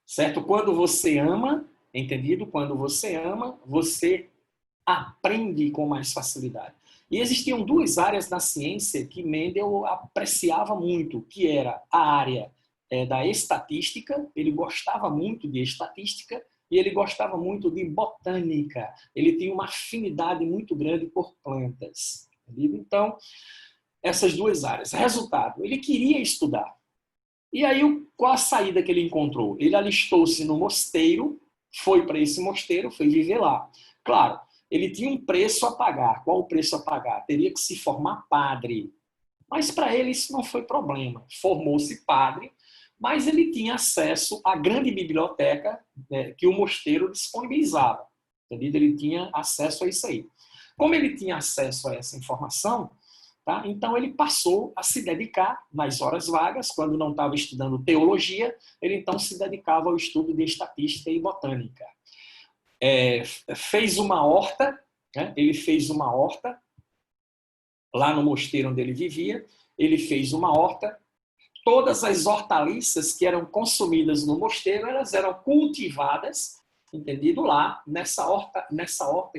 certo? Quando você ama, entendido? Quando você ama, você aprende com mais facilidade. E existiam duas áreas da ciência que Mendel apreciava muito, que era a área da estatística, ele gostava muito de estatística, e ele gostava muito de botânica. Ele tinha uma afinidade muito grande por plantas. Entendido? Então, essas duas áreas. Resultado, ele queria estudar. E aí, qual a saída que ele encontrou? Ele alistou-se no mosteiro, foi para esse mosteiro, foi viver lá. Claro, ele tinha um preço a pagar. Qual o preço a pagar? Teria que se formar padre. Mas para ele isso não foi problema. Formou-se padre, mas ele tinha acesso à grande biblioteca, né, que o mosteiro disponibilizava. Entendeu? Ele tinha acesso a isso aí. Como ele tinha acesso a essa informação, tá? Então ele passou a se dedicar nas horas vagas, quando não estava estudando teologia, ele então se dedicava ao estudo de estatística e botânica. Fez uma horta, né? Ele fez uma horta lá no mosteiro onde ele vivia, ele fez uma horta. Todas as hortaliças que eram consumidas no mosteiro, elas eram cultivadas, entendido? Lá, nessa horta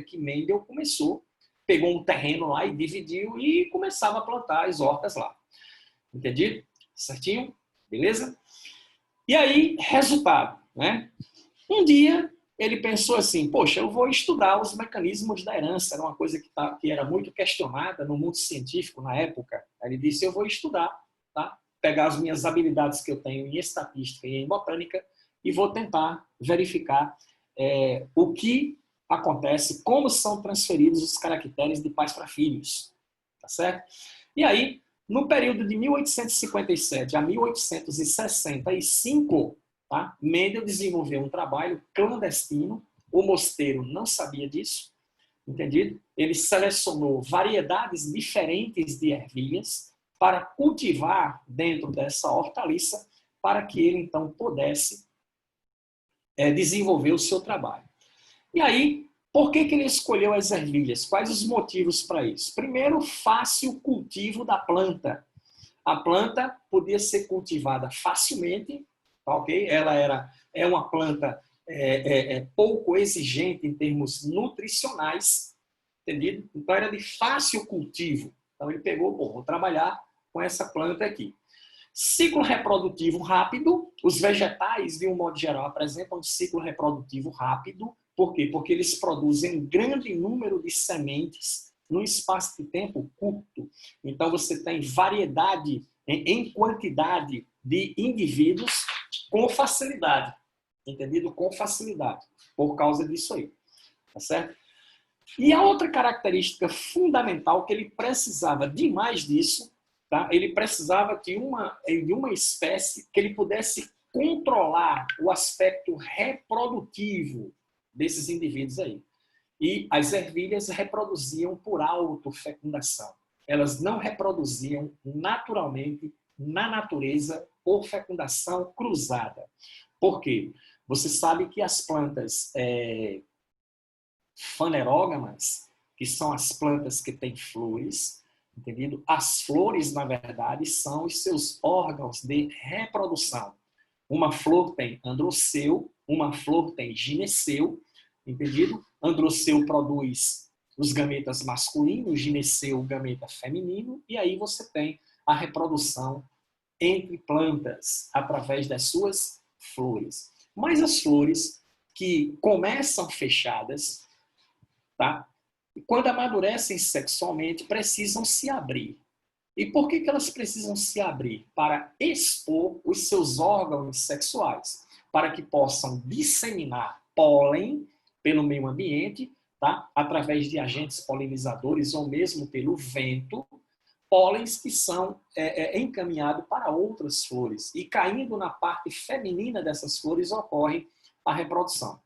que Mendel começou, pegou um terreno lá e dividiu e começava a plantar as hortas lá. Entendido? Certinho? Beleza? E aí, resultado, né? Um dia, ele pensou assim, poxa, eu vou estudar os mecanismos da herança, era uma coisa que era muito questionada no mundo científico na época. Aí ele disse, eu vou estudar, tá? Pegar as minhas habilidades que eu tenho em estatística e em botânica e vou tentar verificar o que acontece, como são transferidos os caracteres de pais para filhos, tá certo? E aí, no período de 1857 a 1865, tá? Mendel desenvolveu um trabalho clandestino, o mosteiro não sabia disso, entendido? Ele selecionou variedades diferentes de ervilhas para cultivar dentro dessa hortaliça, para que ele então pudesse desenvolver o seu trabalho. E aí, por que ele escolheu as ervilhas? Quais os motivos para isso? Primeiro, fácil cultivo da planta. A planta podia ser cultivada facilmente, ok? Ela é uma planta pouco exigente em termos nutricionais, entendido? Então era de fácil cultivo. Então ele pegou, vou trabalhar com essa planta aqui. Ciclo reprodutivo rápido. Os vegetais, de um modo geral, apresentam um ciclo reprodutivo rápido. Por quê? Porque eles produzem um grande número de sementes num espaço de tempo curto. Então, você tem variedade em quantidade de indivíduos com facilidade. Entendido? Com facilidade. Por causa disso aí. Tá certo? E a outra característica fundamental que ele precisava de mais disso, tá? Ele precisava de uma espécie que ele pudesse controlar o aspecto reprodutivo desses indivíduos aí. E as ervilhas reproduziam por autofecundação. Elas não reproduziam naturalmente na natureza por fecundação cruzada. Por quê? Você sabe que as plantas fanerógamas, que são as plantas que têm flores, entendido? As flores, na verdade, são os seus órgãos de reprodução. Uma flor tem androceu, uma flor tem gineceu, entendido? Androceu produz os gametas masculinos, gineceu o gameta feminino, e aí você tem a reprodução entre plantas através das suas flores. Mas as flores que começam fechadas, tá? E quando amadurecem sexualmente, precisam se abrir. E por que elas precisam se abrir? Para expor os seus órgãos sexuais, para que possam disseminar pólen pelo meio ambiente, tá? Através de agentes polinizadores ou mesmo pelo vento, pólens que são encaminhados para outras flores. E caindo na parte feminina dessas flores ocorre a reprodução.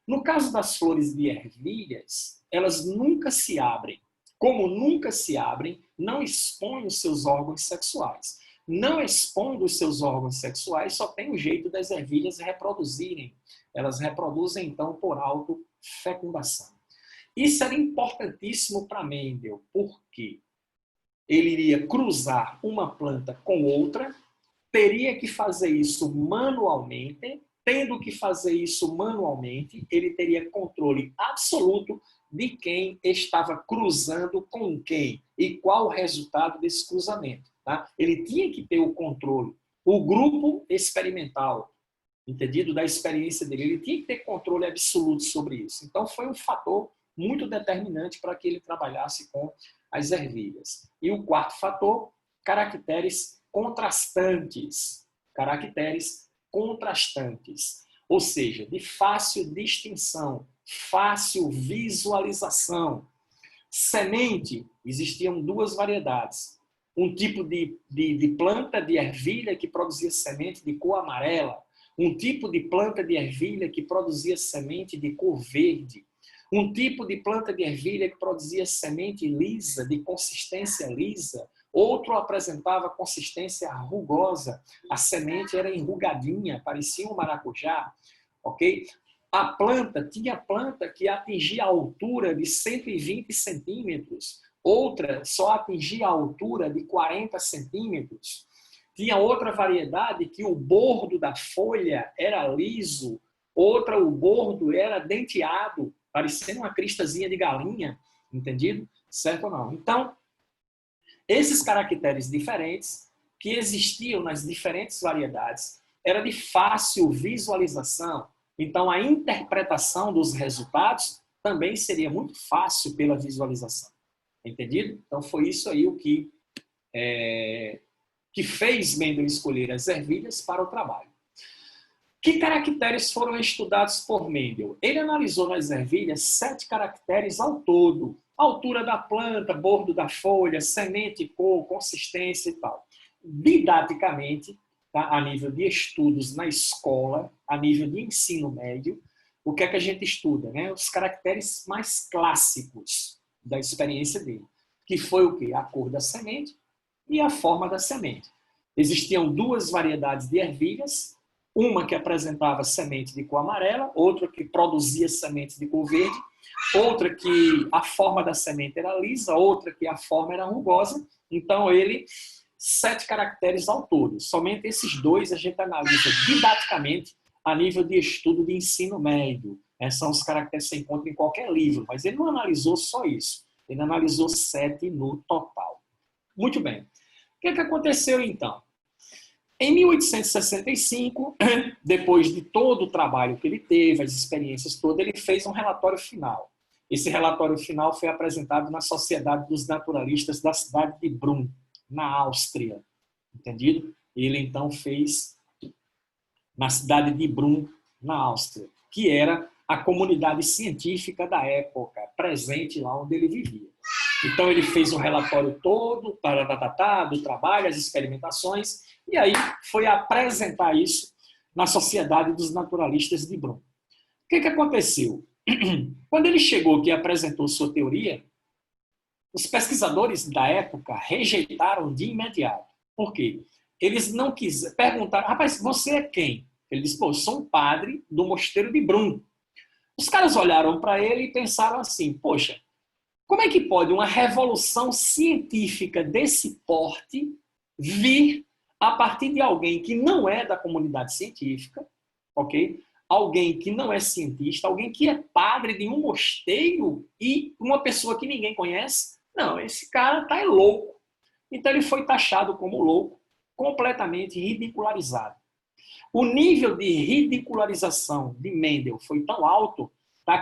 No caso das flores de ervilhas, elas nunca se abrem. Como nunca se abrem, não expõem os seus órgãos sexuais. Não expondo os seus órgãos sexuais, só tem um jeito das ervilhas reproduzirem. Elas reproduzem, então, por autofecundação. Isso era importantíssimo para Mendel, porque ele iria cruzar uma planta com outra, teria que fazer isso manualmente, tendo que fazer isso manualmente, ele teria controle absoluto de quem estava cruzando com quem e qual o resultado desse cruzamento. Tá? Ele tinha que ter o controle. O grupo experimental, entendido, da experiência dele, ele tinha que ter controle absoluto sobre isso. Então, foi um fator muito determinante para que ele trabalhasse com as ervilhas. E o quarto fator, caracteres contrastantes. Caracteres contrastantes. Ou seja, de fácil distinção, fácil visualização. Semente, existiam duas variedades. Um tipo de planta de ervilha que produzia semente de cor amarela. Um tipo de planta de ervilha que produzia semente de cor verde. Um tipo de planta de ervilha que produzia semente lisa, de consistência lisa. Outro apresentava consistência rugosa. A semente era enrugadinha, parecia um maracujá. Ok? Tinha planta que atingia a altura de 120 centímetros. Outra só atingia a altura de 40 centímetros. Tinha outra variedade que o bordo da folha era liso, outra o bordo era denteado, parecendo uma cristazinha de galinha, entendido? Certo ou não? Então, esses caracteres diferentes que existiam nas diferentes variedades era de fácil visualização. Então, a interpretação dos resultados também seria muito fácil pela visualização. Entendido? Então, foi isso aí o que fez Mendel escolher as ervilhas para o trabalho. Que caracteres foram estudados por Mendel? Ele analisou nas ervilhas 7 caracteres ao todo. Altura da planta, bordo da folha, semente, cor, consistência e tal. Didaticamente, tá? A nível de estudos na escola, a nível de ensino médio, o que é que a gente estuda? Né? Os caracteres mais clássicos da experiência dele, que foi o quê? A cor da semente e a forma da semente. Existiam 2 variedades de ervilhas, uma que apresentava semente de cor amarela, outra que produzia semente de cor verde, outra que a forma da semente era lisa, outra que a forma era rugosa. Então, 7 caracteres ao todo. Somente esses 2 a gente analisa didaticamente a nível de estudo de ensino médio. São os caracteres que você encontra em qualquer livro, mas ele não analisou só isso. Ele analisou 7 no total. Muito bem. O que aconteceu, então? Em 1865, depois de todo o trabalho que ele teve, as experiências todas, ele fez um relatório final. Esse relatório final foi apresentado na Sociedade dos Naturalistas da cidade de Brunn, na Áustria. Entendido? Ele, então, fez na cidade de Brunn, na Áustria, que era a comunidade científica da época, presente lá onde ele vivia. Então, ele fez um relatório todo do trabalho, as experimentações, e aí foi apresentar isso na Sociedade dos Naturalistas de Brunn. O que aconteceu? Quando ele chegou aqui e apresentou sua teoria, os pesquisadores da época rejeitaram de imediato. Por quê? Eles não quiseram, perguntaram, rapaz, você é quem? Ele disse, pô, eu sou um padre do mosteiro de Brunn. Os caras olharam para ele e pensaram assim, poxa, como é que pode uma revolução científica desse porte vir a partir de alguém que não é da comunidade científica, ok? Alguém que não é cientista, alguém que é padre de um mosteiro e uma pessoa que ninguém conhece? Não, esse cara tá louco. Então ele foi taxado como louco, completamente ridicularizado. O nível de ridicularização de Mendel foi tão alto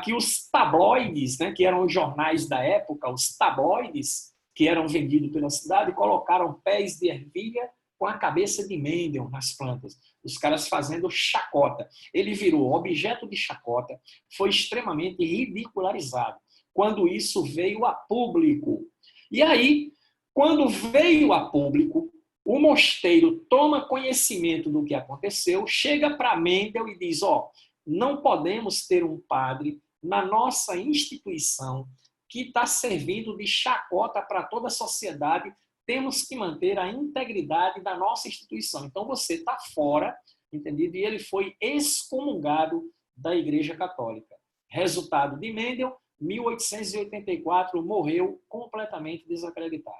que os tabloides, né, que eram os jornais da época, os tabloides que eram vendidos pela cidade, colocaram pés de ervilha com a cabeça de Mendel nas plantas. Os caras fazendo chacota. Ele virou objeto de chacota, foi extremamente ridicularizado. Quando isso veio a público. E aí, quando veio a público, o mosteiro toma conhecimento do que aconteceu, chega para Mendel e diz, não podemos ter um padre na nossa instituição que está servindo de chacota para toda a sociedade, temos que manter a integridade da nossa instituição. Então você está fora, entendido? E ele foi excomungado da Igreja Católica. Resultado de Mendel, 1884, morreu completamente desacreditado.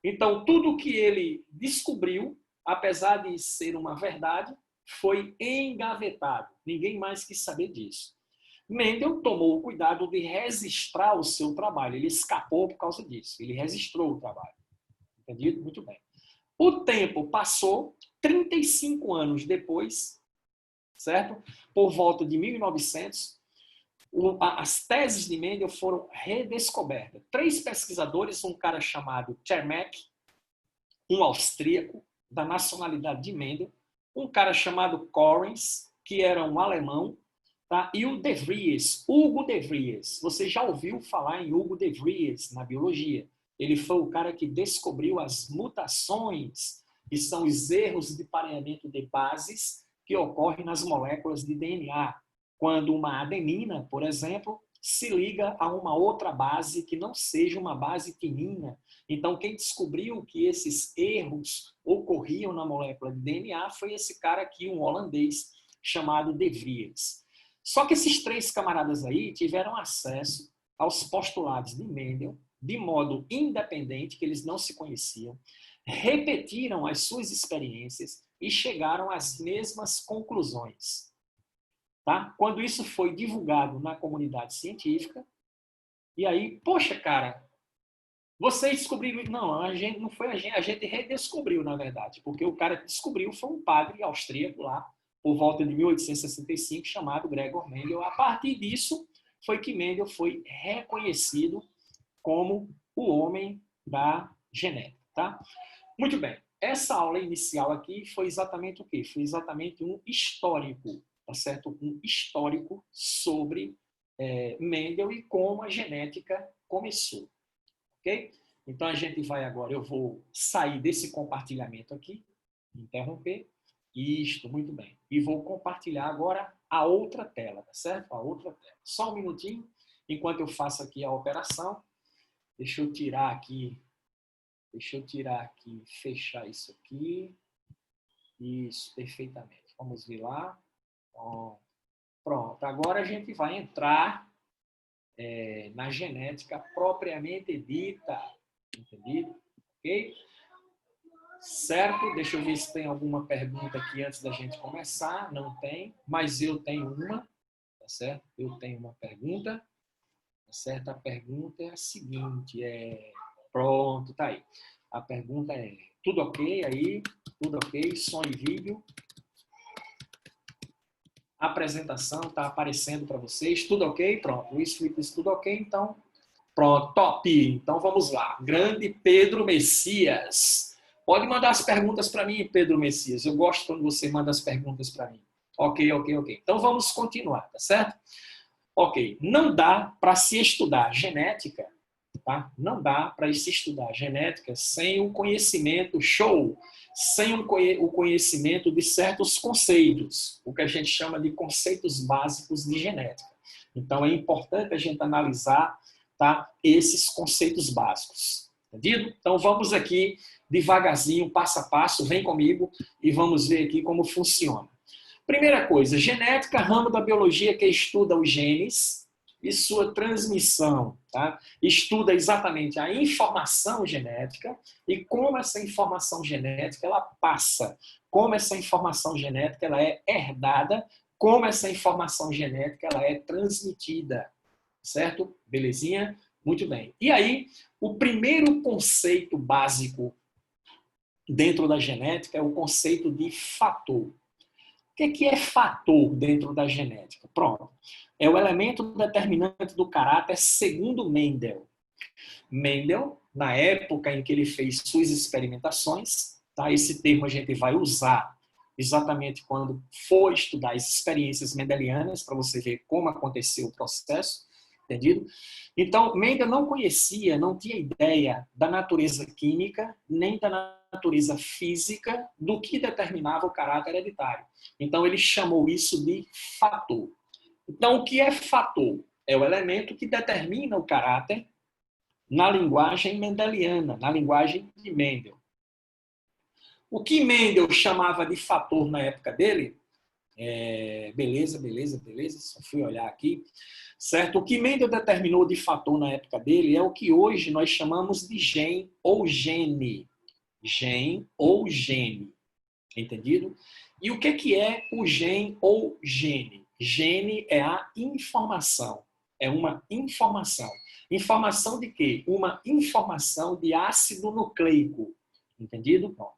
Então, tudo que ele descobriu, apesar de ser uma verdade, foi engavetado. Ninguém mais quis saber disso. Mendel tomou o cuidado de registrar o seu trabalho. Ele escapou por causa disso. Ele registrou o trabalho. Entendido? Muito bem. O tempo passou, 35 anos depois, certo? Por volta de 1900, as teses de Mendel foram redescobertas. 3 pesquisadores, um cara chamado Cermak, um austríaco, da nacionalidade de Mendel, um cara chamado Correns, que era um alemão, tá? E o De Vries, Hugo De Vries. Você já ouviu falar em Hugo De Vries na biologia? Ele foi o cara que descobriu as mutações, que são os erros de pareamento de bases que ocorrem nas moléculas de DNA. Quando uma adenina, por exemplo, se liga a uma outra base que não seja uma base timina. Então, quem descobriu que esses erros ocorriam na molécula de DNA foi esse cara aqui, um holandês, chamado De Vries. Só que esses 3 camaradas aí tiveram acesso aos postulados de Mendel de modo independente, que eles não se conheciam, repetiram as suas experiências e chegaram às mesmas conclusões. Tá? Quando isso foi divulgado na comunidade científica, e aí, poxa, cara, vocês descobriram... Não, a gente não foi a gente redescobriu, na verdade, porque o cara que descobriu foi um padre austríaco lá, por volta de 1865, chamado Gregor Mendel. A partir disso, foi que Mendel foi reconhecido como o homem da genética. Tá? Muito bem. Essa aula inicial aqui foi exatamente o quê? Foi exatamente um histórico, tá certo? Um histórico sobre Mendel e como a genética começou. Ok? Então, a gente vai agora, eu vou sair desse compartilhamento aqui, interromper. Isto, muito bem. E vou compartilhar agora a outra tela, tá certo? A outra tela. Só um minutinho, enquanto eu faço aqui a operação. Deixa eu tirar aqui, fechar isso aqui. Isso, perfeitamente. Vamos ver lá. Pronto, agora a gente vai entrar na genética propriamente dita. Entendido? Ok? Certo? Deixa eu ver se tem alguma pergunta aqui antes da gente começar. Não tem, mas eu tenho uma. Tá certo? Eu tenho uma pergunta. Tá certo? A pergunta é a seguinte. Pronto, tá aí. A pergunta é: tudo ok aí? Tudo ok? Som e vídeo? A apresentação está aparecendo para vocês? Tudo ok? Pronto. Luiz Felipe disse tudo ok, então pronto, top. Então vamos lá. Grande Pedro Messias. Pode mandar as perguntas para mim, Pedro Messias. Eu gosto quando você manda as perguntas para mim. Ok. Então vamos continuar, tá certo? Ok. Não dá para se estudar genética, tá? Não dá para se estudar genética sem o conhecimento sem o conhecimento de certos conceitos, o que a gente chama de conceitos básicos de genética. Então é importante a gente analisar, tá, esses conceitos básicos. Entendido? Então vamos aqui devagarzinho, passo a passo, vem comigo e vamos ver aqui como funciona. Primeira coisa, genética, ramo da biologia que estuda os genes e sua transmissão, tá? Estuda exatamente a informação genética e como essa informação genética ela passa, como essa informação genética ela é herdada, como essa informação genética ela é transmitida, certo? Belezinha? Muito bem. E aí, o primeiro conceito básico dentro da genética é o conceito de fator. O que é fator dentro da genética? Pronto. É o elemento determinante do caráter segundo Mendel. Mendel, na época em que ele fez suas experimentações, tá? Esse termo a gente vai usar exatamente quando for estudar as experiências mendelianas, para você ver como aconteceu o processo, entendido? Então, Mendel não conhecia, não tinha ideia da natureza química, nem da natureza física do que determinava o caráter hereditário. Então, ele chamou isso de fator. Então, o que é fator? É o elemento que determina o caráter na linguagem mendeliana, na linguagem de Mendel. O que Mendel chamava de fator na época dele, beleza, só fui olhar aqui, certo? O que Mendel determinou de fator na época dele é o que hoje nós chamamos de gene ou gene. Gene ou gene. Entendido? E o que é o gene ou gene? Gene é a informação. É uma informação. Informação de quê? Uma informação de ácido nucleico. Entendido? Bom,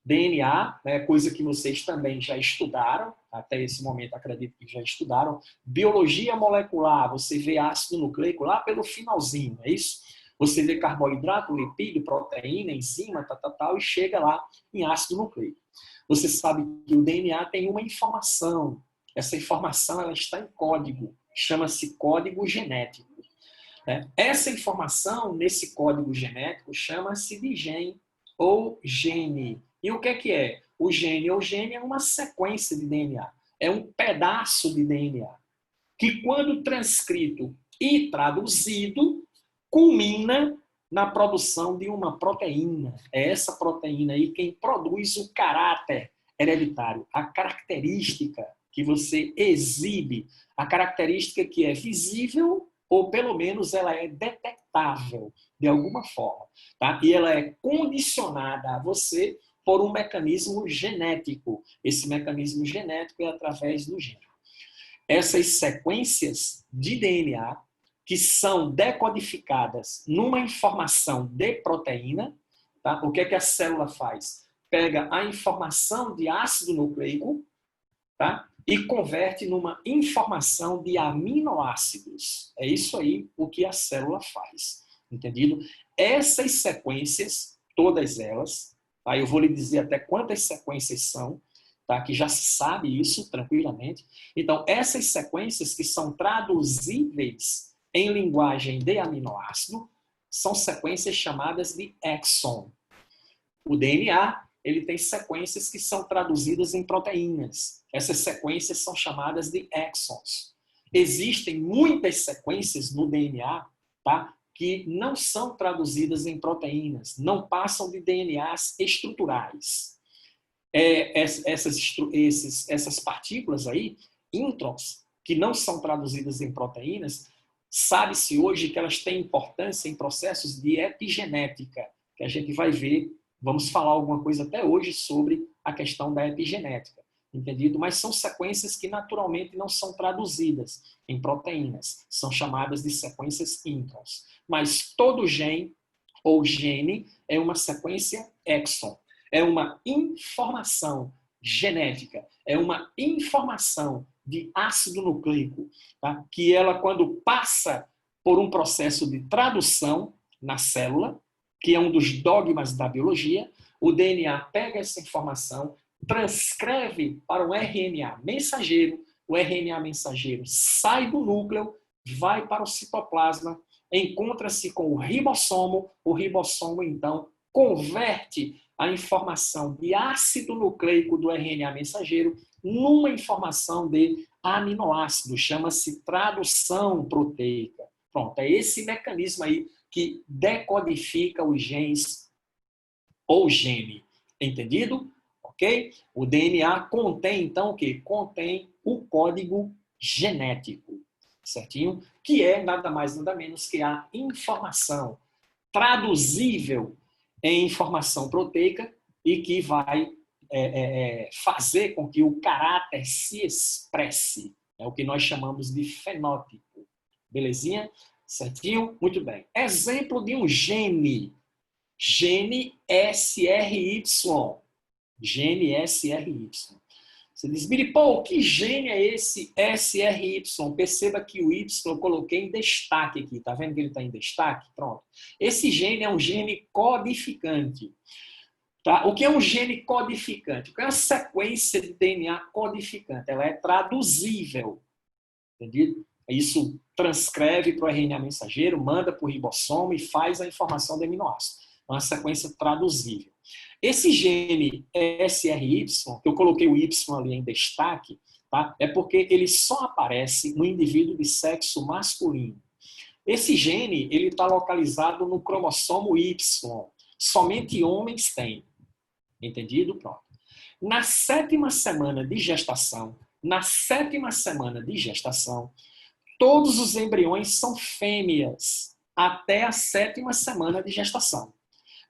DNA, né, coisa que vocês também já estudaram, até esse momento acredito que já estudaram. Biologia molecular, você vê ácido nucleico lá pelo finalzinho, é isso? Você vê carboidrato, lipídio, proteína, enzima, tal, e chega lá em ácido nucleico. Você sabe que o DNA tem uma informação. Essa informação ela está em código. Chama-se código genético. Né? Essa informação, nesse código genético, chama-se de gene ou gene. E o que é? O gene ou gene é uma sequência de DNA. É um pedaço de DNA. Que quando transcrito e traduzido, culmina na produção de uma proteína. É essa proteína aí quem produz o caráter hereditário, a característica que você exibe, a característica que é visível ou pelo menos ela é detectável de alguma forma, tá? E ela é condicionada a você por um mecanismo genético. Esse mecanismo genético é através do gene. Essas sequências de DNA que são decodificadas numa informação de proteína, tá? O que é que a célula faz? Pega a informação de ácido nucleico, tá? E converte numa informação de aminoácidos. É isso aí o que a célula faz. Entendido? Essas sequências, todas elas, tá? Eu vou lhe dizer até quantas sequências são, tá? Que já se sabe isso tranquilamente. Então, essas sequências que são traduzíveis em linguagem de aminoácido são sequências chamadas de exon. O DNA ele tem sequências que são traduzidas em proteínas. Essas sequências são chamadas de exons. Existem muitas sequências no DNA, tá, que não são traduzidas em proteínas, não passam de DNAs estruturais. Essas partículas aí, introns, que não são traduzidas em proteínas, sabe-se hoje que elas têm importância em processos de epigenética, que a gente vai ver. Vamos falar alguma coisa até hoje sobre a questão da epigenética, entendido? Mas são sequências que naturalmente não são traduzidas em proteínas, são chamadas de sequências introns. Mas todo gene ou gene é uma sequência exon, é uma informação genética, é uma informação de ácido nucleico, tá? Que ela, quando passa por um processo de tradução na célula, que é um dos dogmas da biologia, o DNA pega essa informação, transcreve para um RNA mensageiro, o RNA mensageiro sai do núcleo, vai para o citoplasma, encontra-se com o ribossomo então converte a informação de ácido nucleico do RNA mensageiro numa informação de aminoácido, chama-se tradução proteica. Pronto, é esse mecanismo aí que decodifica os genes ou gene. Entendido? Ok? O DNA contém, então, o quê? Contém o código genético, certinho? Que é nada mais, nada menos que a informação traduzível em informação proteica e que vai fazer com que o caráter se expresse. É o que nós chamamos de fenótipo. Belezinha? Certinho? Muito bem. Exemplo de um gene. Gene SRY. Gene SRY. Você diz, Biripô, que gene é esse SRY? Perceba que o Y eu coloquei em destaque aqui. Tá vendo que ele está em destaque? Pronto. Esse gene é um gene codificante. Tá? O que é um gene codificante? O que é uma sequência de DNA codificante? Ela é traduzível. Entendido? Isso transcreve para o RNA mensageiro, manda para o ribossomo e faz a informação do aminoácido. É uma sequência traduzível. Esse gene SRY, que eu coloquei o Y ali em destaque, tá? É porque ele só aparece no indivíduo de sexo masculino. Esse gene ele está localizado no cromossomo Y. Somente homens têm. Entendido? Pronto. Na 7ª semana de gestação, todos os embriões são fêmeas até a 7ª semana de gestação.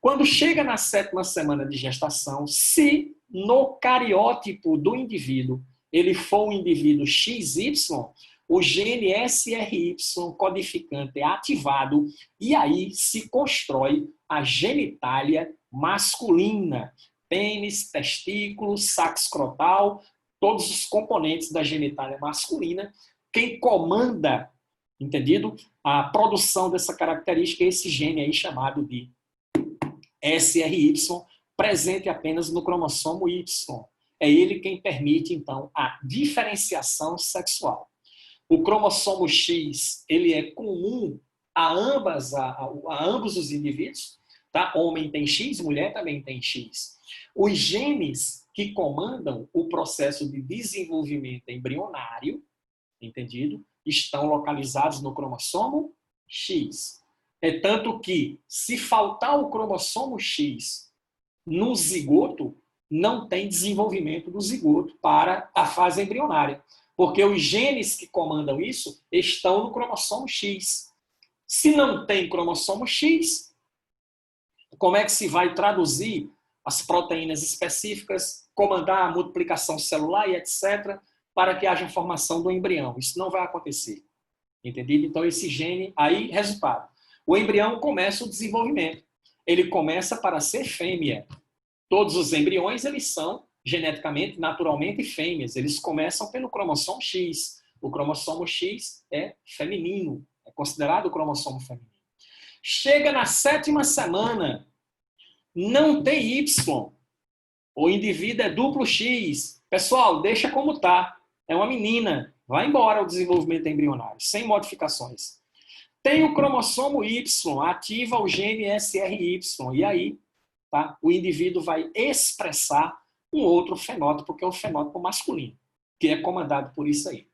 Quando chega na 7ª semana de gestação, se no cariótipo do indivíduo, ele for um indivíduo XY, o gene SRY codificante é ativado e aí se constrói a genitália masculina. Pênis, testículos, saco escrotal, todos os componentes da genitália masculina. Quem comanda, entendido? A produção dessa característica é esse gene aí chamado de SRY, presente apenas no cromossomo Y. É ele quem permite, então, a diferenciação sexual. O cromossomo X, ele é comum a ambos os indivíduos, tá? Homem tem X, mulher também tem X. Os genes que comandam o processo de desenvolvimento embrionário, entendido? Estão localizados no cromossomo X. É tanto que, se faltar o cromossomo X no zigoto, não tem desenvolvimento do zigoto para a fase embrionária. Porque os genes que comandam isso estão no cromossomo X. Se não tem cromossomo X, como é que se vai traduzir as proteínas específicas, comandar a multiplicação celular e etc., para que haja formação do embrião? Isso não vai acontecer. Entendido? Então, esse gene, aí, resultado. O embrião começa o desenvolvimento. Ele começa para ser fêmea. Todos os embriões, eles são geneticamente, naturalmente, fêmeas. Eles começam pelo cromossomo X. O cromossomo X é feminino, é considerado o cromossomo feminino. Chega na 7ª semana, não tem Y. O indivíduo é duplo X. Pessoal, deixa como tá. É uma menina. Vai embora o desenvolvimento embrionário, sem modificações. Tem o cromossomo Y, ativa o gene SRY. E aí, tá? O indivíduo vai expressar um outro fenótipo, que é o fenótipo masculino, que é comandado por isso aí.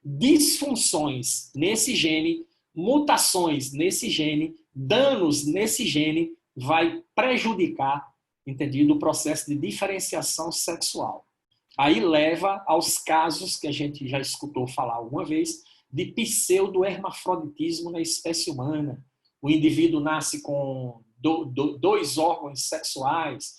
Disfunções nesse gene, mutações nesse gene, danos nesse gene, vai prejudicar, entendido, o processo de diferenciação sexual. Aí leva aos casos que a gente já escutou falar alguma vez, de pseudohermafroditismo na espécie humana. O indivíduo nasce com dois órgãos sexuais,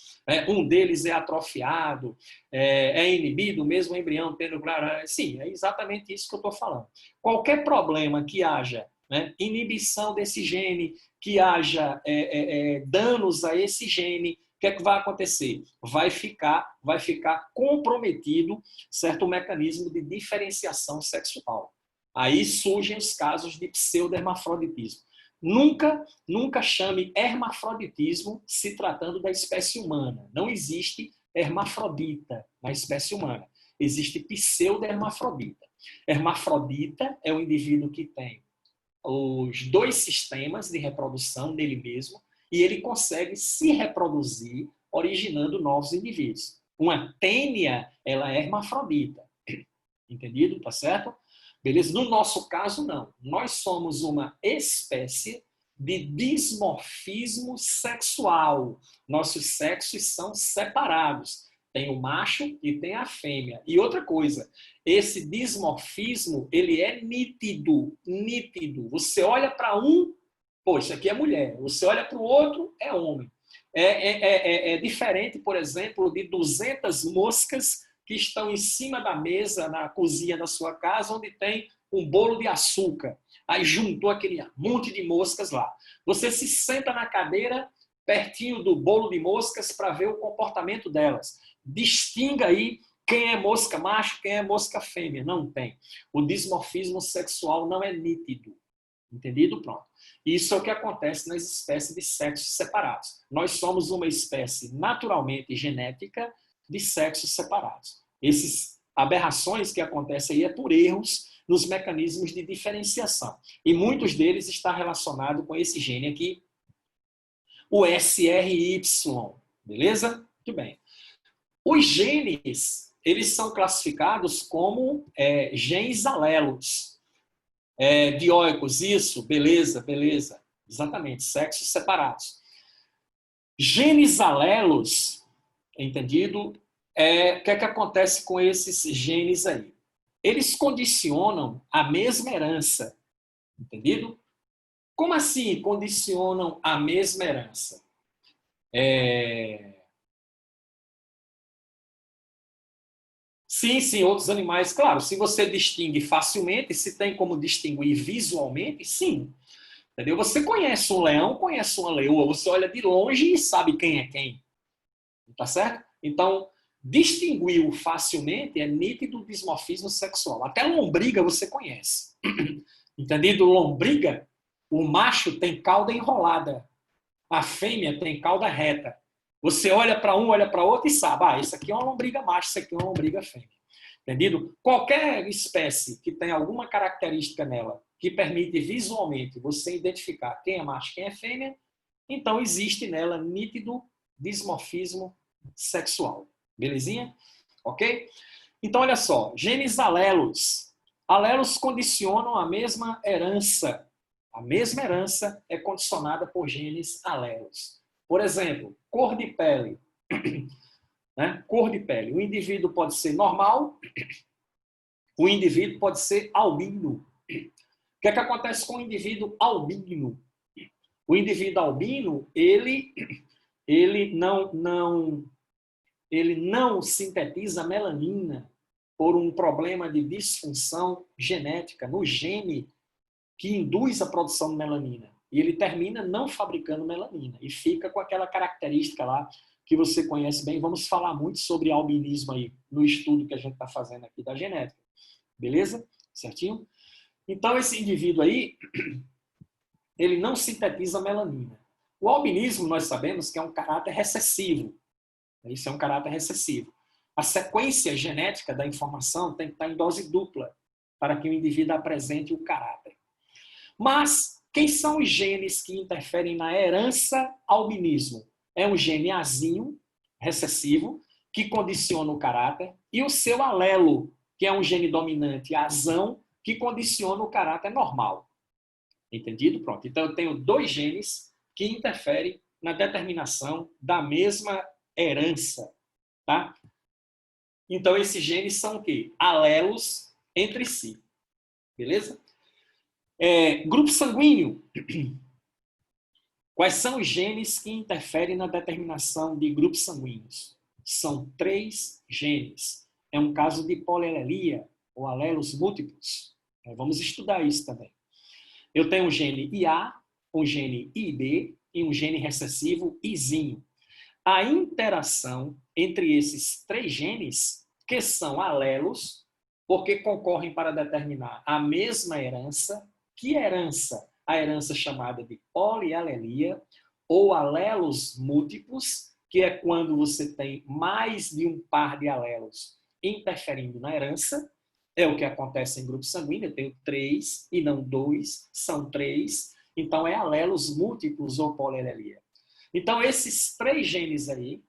um deles é atrofiado, é inibido, mesmo o embrião tendo... Sim, é exatamente isso que eu estou falando. Qualquer problema que haja, né, inibição desse gene, que haja danos a esse gene, o que é que vai acontecer? Vai ficar comprometido, certo, o mecanismo de diferenciação sexual. Aí surgem os casos de pseudohermafroditismo. Nunca chame hermafroditismo se tratando da espécie humana. Não existe hermafrodita na espécie humana. Existe pseudohermafrodita. Hermafrodita é o indivíduo que tem os dois sistemas de reprodução dele mesmo e ele consegue se reproduzir originando novos indivíduos. Uma tênia, ela é hermafrodita. Entendido? Tá certo? Beleza? No nosso caso, não. Nós somos uma espécie de dimorfismo sexual. Nossos sexos são separados. Tem o macho e tem a fêmea. E outra coisa, esse dimorfismo, ele é nítido. Nítido. Você olha para um, pô, isso aqui é mulher. Você olha para o outro, é homem. É diferente, por exemplo, de 200 moscas que estão em cima da mesa na cozinha da sua casa, onde tem um bolo de açúcar. Aí juntou aquele monte de moscas lá. Você se senta na cadeira, pertinho do bolo de moscas, para ver o comportamento delas. Distinga aí quem é mosca macho, quem é mosca fêmea. Não tem. O dimorfismo sexual não é nítido. Entendido? Pronto. Isso é o que acontece nas espécies de sexos separados. Nós somos uma espécie naturalmente genética de sexos separados. Essas aberrações que acontecem aí é por erros nos mecanismos de diferenciação. E muitos deles estão relacionados com esse gene aqui, o SRY. Beleza? Muito bem. Os genes, eles são classificados como genes alelos. Dioicos, isso, beleza. Exatamente, sexos separados. Genes alelos, entendido? O que é que acontece com esses genes aí? Eles condicionam a mesma herança, entendido? Como assim condicionam a mesma herança? Sim, sim, outros animais, claro. Se você distingue facilmente, se tem como distinguir visualmente, sim. Entendeu? Você conhece um leão, conhece uma leoa, você olha de longe e sabe quem é quem. Tá certo? Então, distingui-o facilmente é nítido dimorfismo sexual. Até lombriga você conhece. Entendido? Lombriga, o macho tem cauda enrolada, a fêmea tem cauda reta. Você olha para um, olha para outro e sabe, ah, isso aqui é uma lombriga macho, isso aqui é uma lombriga fêmea. Entendido? Qualquer espécie que tenha alguma característica nela que permite visualmente você identificar quem é macho e quem é fêmea, então existe nela nítido dimorfismo sexual. Belezinha? Ok? Então, olha só, genes alelos. Alelos condicionam a mesma herança. A mesma herança é condicionada por genes alelos. Por exemplo, cor de pele. Né? Cor de pele. O indivíduo pode ser normal, o indivíduo pode ser albino. O que é que acontece com o indivíduo albino? O indivíduo albino, ele não sintetiza melanina por um problema de disfunção genética no gene que induz a produção de melanina. E ele termina não fabricando melanina e fica com aquela característica lá que você conhece bem. Vamos falar muito sobre albinismo aí no estudo que a gente está fazendo aqui da genética. Beleza? Certinho? Então, esse indivíduo aí, ele não sintetiza melanina. O albinismo, nós sabemos que é um caráter recessivo. Isso é um caráter recessivo. A sequência genética da informação tem que estar em dose dupla para que o indivíduo apresente o caráter. Mas, quem são os genes que interferem na herança albinismo? É um gene azinho, recessivo, que condiciona o caráter, e o seu alelo, que é um gene dominante azão, que condiciona o caráter normal. Entendido? Pronto. Então, eu tenho dois genes que interferem na determinação da mesma herança. Tá? Então, esses genes são o quê? Alelos entre si. Beleza? Grupo sanguíneo. Quais são os genes que interferem na determinação de grupos sanguíneos? São 3 genes. É um caso de polialelia, ou alelos múltiplos. Vamos estudar isso também. Eu tenho um gene IA, um gene IB e um gene recessivo Izinho. A interação entre esses 3 genes, que são alelos, porque concorrem para determinar a mesma herança. Que herança? A herança chamada de polialelia, ou alelos múltiplos, que é quando você tem mais de um par de alelos interferindo na herança. É o que acontece em grupo sanguíneo, eu tenho 3 e não 2, são 3. Então, é alelos múltiplos ou polialelia. Então, esses 3 genes aí,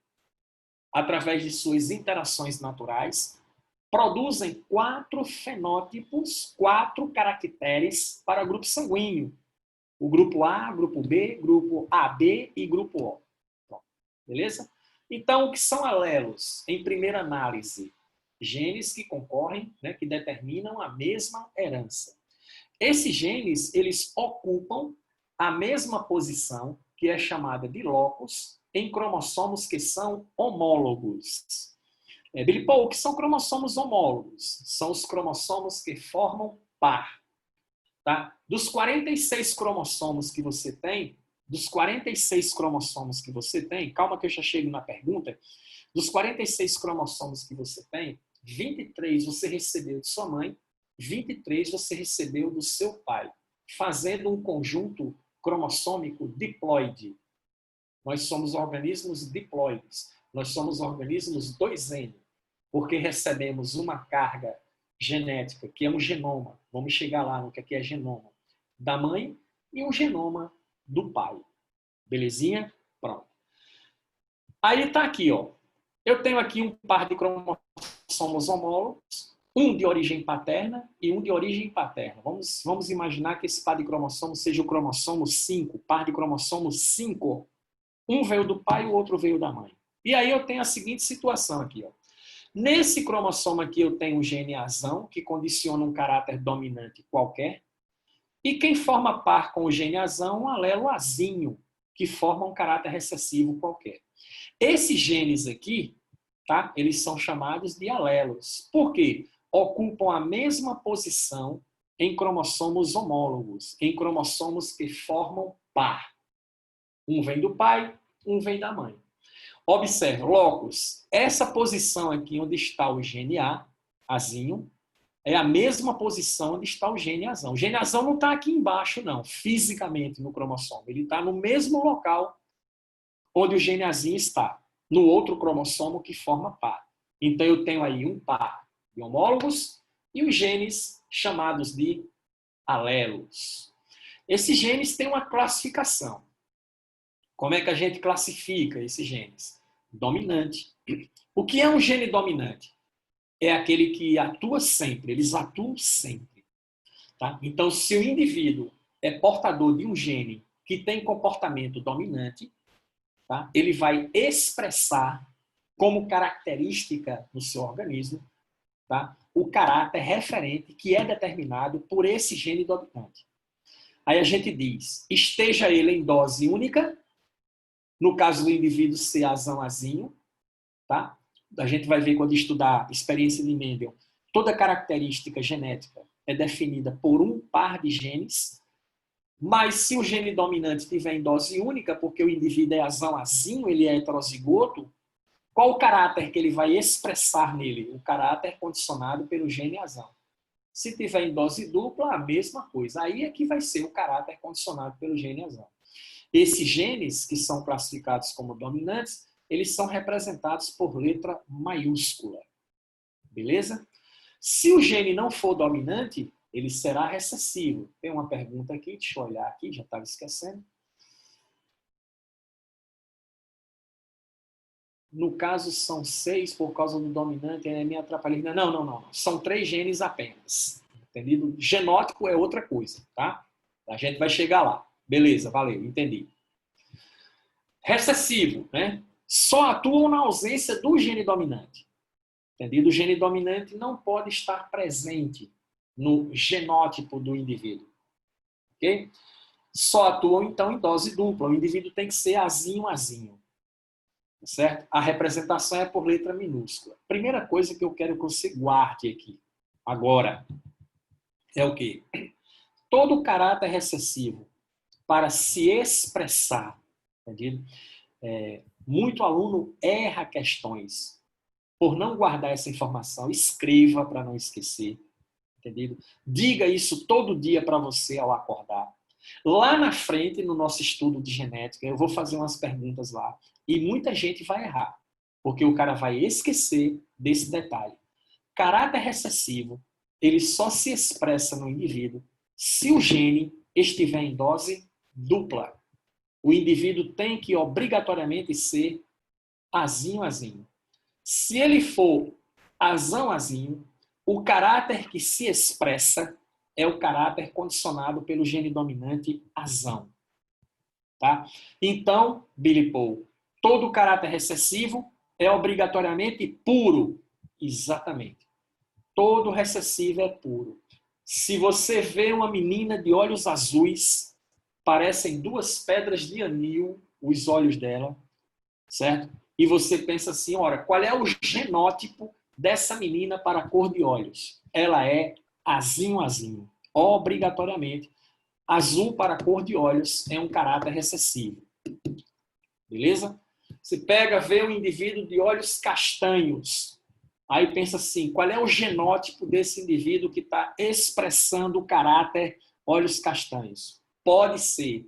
através de suas interações naturais, produzem 4 fenótipos, 4 caracteres para o grupo sanguíneo. O grupo A, grupo B, grupo AB e grupo O. Bom, beleza? Então, o que são alelos? Em primeira análise, genes que concorrem, né, que determinam a mesma herança. Esses genes, eles ocupam a mesma posição, que é chamada de locus, em cromossomos que são homólogos. Billy Paul, o que são cromossomos homólogos? São os cromossomos que formam par. Tá? Dos 46 cromossomos que você tem, calma que eu já chego na pergunta, dos 46 cromossomos que você tem, 23 você recebeu de sua mãe, 23 você recebeu do seu pai, fazendo um conjunto cromossômico diploide. Nós somos organismos diploides, nós somos organismos 2N, porque recebemos uma carga genética, que é um genoma, vamos chegar lá no que é genoma, da mãe e um genoma do pai. Belezinha? Pronto. Aí está aqui, ó. Eu tenho aqui um par de cromossomos homólogos, um de origem paterna e um de origem paterna. Vamos imaginar que esse par de cromossomos seja o cromossomo 5, par de cromossomos 5. Um veio do pai e o outro veio da mãe. E aí eu tenho a seguinte situação aqui, ó. Nesse cromossomo aqui eu tenho um gene azão, que condiciona um caráter dominante qualquer. E quem forma par com o gene azão, um alelo azinho, que forma um caráter recessivo qualquer. Esses genes aqui, tá? Eles são chamados de alelos. Por quê? Ocupam a mesma posição em cromossomos homólogos, em cromossomos que formam par. Um vem do pai, um vem da mãe. Observe, locus, essa posição aqui onde está o gene A, Azinho, é a mesma posição onde está o gene Azão. O gene Azão não está aqui embaixo, não, fisicamente no cromossomo. Ele está no mesmo local onde o gene Azinho está, no outro cromossomo que forma par. Então, eu tenho aí um par de homólogos e os genes chamados de alelos. Esses genes têm uma classificação. Como é que a gente classifica esses genes? Dominante. O que é um gene dominante? É aquele que atua sempre, eles atuam sempre. Tá? Então, se o indivíduo é portador de um gene que tem comportamento dominante, tá? Ele vai expressar como característica no seu organismo, tá? O caráter referente que é determinado por esse gene dominante. Aí a gente diz, esteja ele em dose única, no caso do indivíduo ser azão-azinho, tá? A gente vai ver quando estudar experiência de Mendel, toda característica genética é definida por um par de genes, mas se o gene dominante estiver em dose única, porque o indivíduo é azão-azinho, ele é heterozigoto, qual o caráter que ele vai expressar nele? O caráter condicionado pelo gene azão. Se tiver em dose dupla, a mesma coisa. Aí é que vai ser o caráter condicionado pelo gene azão. Esses genes, que são classificados como dominantes, eles são representados por letra maiúscula. Beleza? Se o gene não for dominante, ele será recessivo. Tem uma pergunta aqui, deixa eu olhar aqui, já estava esquecendo. No caso, são 6 por causa do dominante, é me atrapalhei. Não. São 3 genes apenas. Entendido? Genótipo é outra coisa, tá? A gente vai chegar lá. Beleza, valeu, entendi. Recessivo, né? Só atuam na ausência do gene dominante. Entendido? O gene dominante não pode estar presente no genótipo do indivíduo. Ok? Só atuam, então, em dose dupla. O indivíduo tem que ser azinho-azinho. Certo? A representação é por letra minúscula. Primeira coisa que eu quero que você guarde aqui, agora, é o quê? Todo caráter recessivo, para se expressar, entendido? Muito aluno erra questões por não guardar essa informação. Escreva para não esquecer, entendido? Diga isso todo dia para você ao acordar. Lá na frente, no nosso estudo de genética, eu vou fazer umas perguntas lá e muita gente vai errar, porque o cara vai esquecer desse detalhe. Caráter recessivo, ele só se expressa no indivíduo se o gene estiver em dose dupla. O indivíduo tem que obrigatoriamente ser azinho-azinho. Se ele for azão-azinho, o caráter que se expressa é o caráter condicionado pelo gene dominante azão. Tá? Então, Billy Paul, todo caráter recessivo é obrigatoriamente puro. Exatamente. Todo recessivo é puro. Se você vê uma menina de olhos azuis, parecem 2 pedras de anil os olhos dela, certo? E você pensa assim, ora, qual é o genótipo dessa menina para a cor de olhos? Ela é azinho-azinho. Obrigatoriamente. Azul para a cor de olhos é um caráter recessivo. Beleza? Você pega, vê um indivíduo de olhos castanhos. Aí pensa assim, qual é o genótipo desse indivíduo que está expressando o caráter olhos castanhos? Pode ser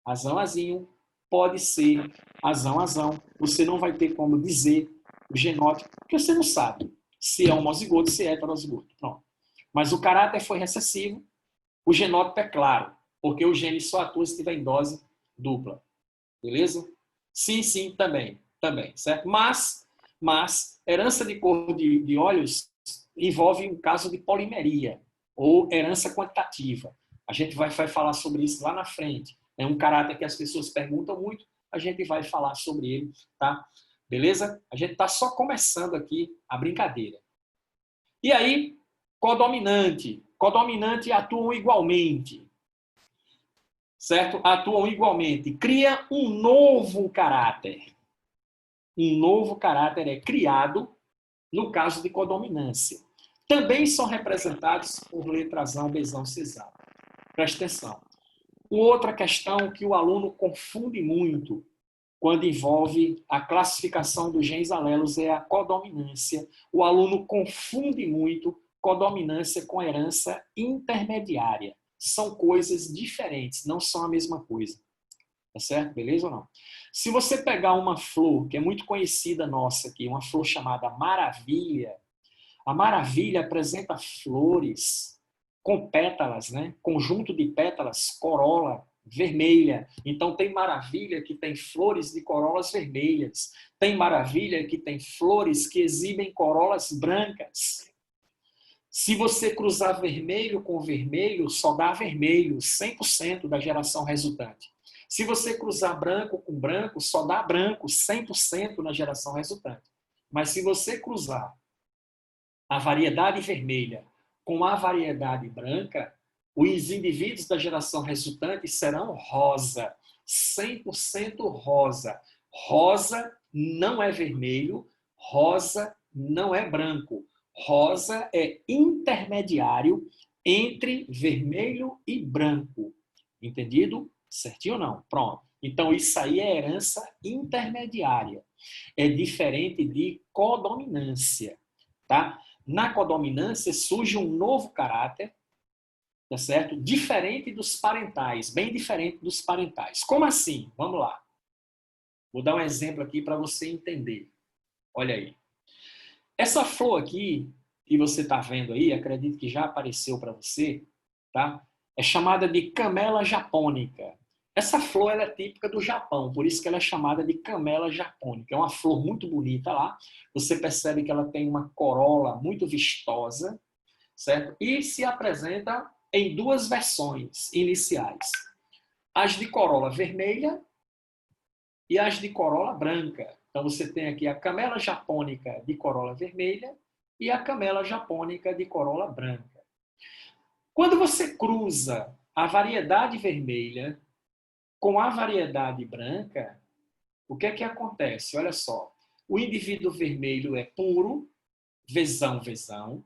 azão-azinho, pode ser azão-azão. Você não vai ter como dizer o genótipo, porque você não sabe se é homozigoto, se é heterozigoto. Pronto. Mas o caráter foi recessivo, o genótipo é claro, porque o gene só atua se estiver em dose dupla. Beleza? Sim, também, certo? Mas herança de cor de olhos envolve um caso de polimeria, ou herança quantitativa. A gente vai falar sobre isso lá na frente. É um caráter que as pessoas perguntam muito, a gente vai falar sobre ele, tá? Beleza? A gente está só começando aqui a brincadeira. E aí, codominante. Codominante atuam igualmente. Certo? Atuam igualmente. Cria um novo caráter. um novo caráter é criado no caso de codominância. Também são representados por letrazão, Bzão, Czão. Presta atenção. Outra questão que o aluno confunde muito quando envolve a classificação dos genes alelos é a codominância. O aluno confunde muito codominância com herança intermediária. São coisas diferentes, não são a mesma coisa. Tá certo? Beleza ou não? Se você pegar uma flor, que é muito conhecida nossa aqui, uma flor chamada maravilha, a maravilha apresenta flores com pétalas, né? Conjunto de pétalas, corola vermelha. Então tem maravilha que tem flores de corolas vermelhas. Tem maravilha que tem flores que exibem corolas brancas. Se você cruzar vermelho com vermelho, só dá vermelho, 100% da geração resultante. Se você cruzar branco com branco, só dá branco, 100% na geração resultante. Mas se você cruzar a variedade vermelha com a variedade branca, os indivíduos da geração resultante serão rosa, 100% rosa. Rosa não é vermelho, rosa não é branco. Rosa é intermediário entre vermelho e branco. Entendido? Certinho ou não? Pronto. Então, isso aí é herança intermediária. É diferente de codominância, tá? Na codominância surge um novo caráter, tá certo? Diferente dos parentais, bem diferente dos parentais. Como assim? Vamos lá. Vou dar um exemplo aqui para você entender. Olha aí. Essa flor aqui, que você está vendo aí, acredito que já apareceu para você, tá? É chamada de Camellia japonica. Essa flor ela é típica do Japão, por isso que ela é chamada de Camellia japonica. É uma flor muito bonita lá. Você percebe que ela tem uma corola muito vistosa, certo? E se apresenta em duas versões iniciais. As de corola vermelha e as de corola branca. Então você tem aqui a Camellia japonica de corola vermelha e a Camellia japonica de corola branca. Quando você cruza a variedade vermelha com a variedade branca, o que é que acontece? Olha só, o indivíduo vermelho é puro, Vzão, Vzão,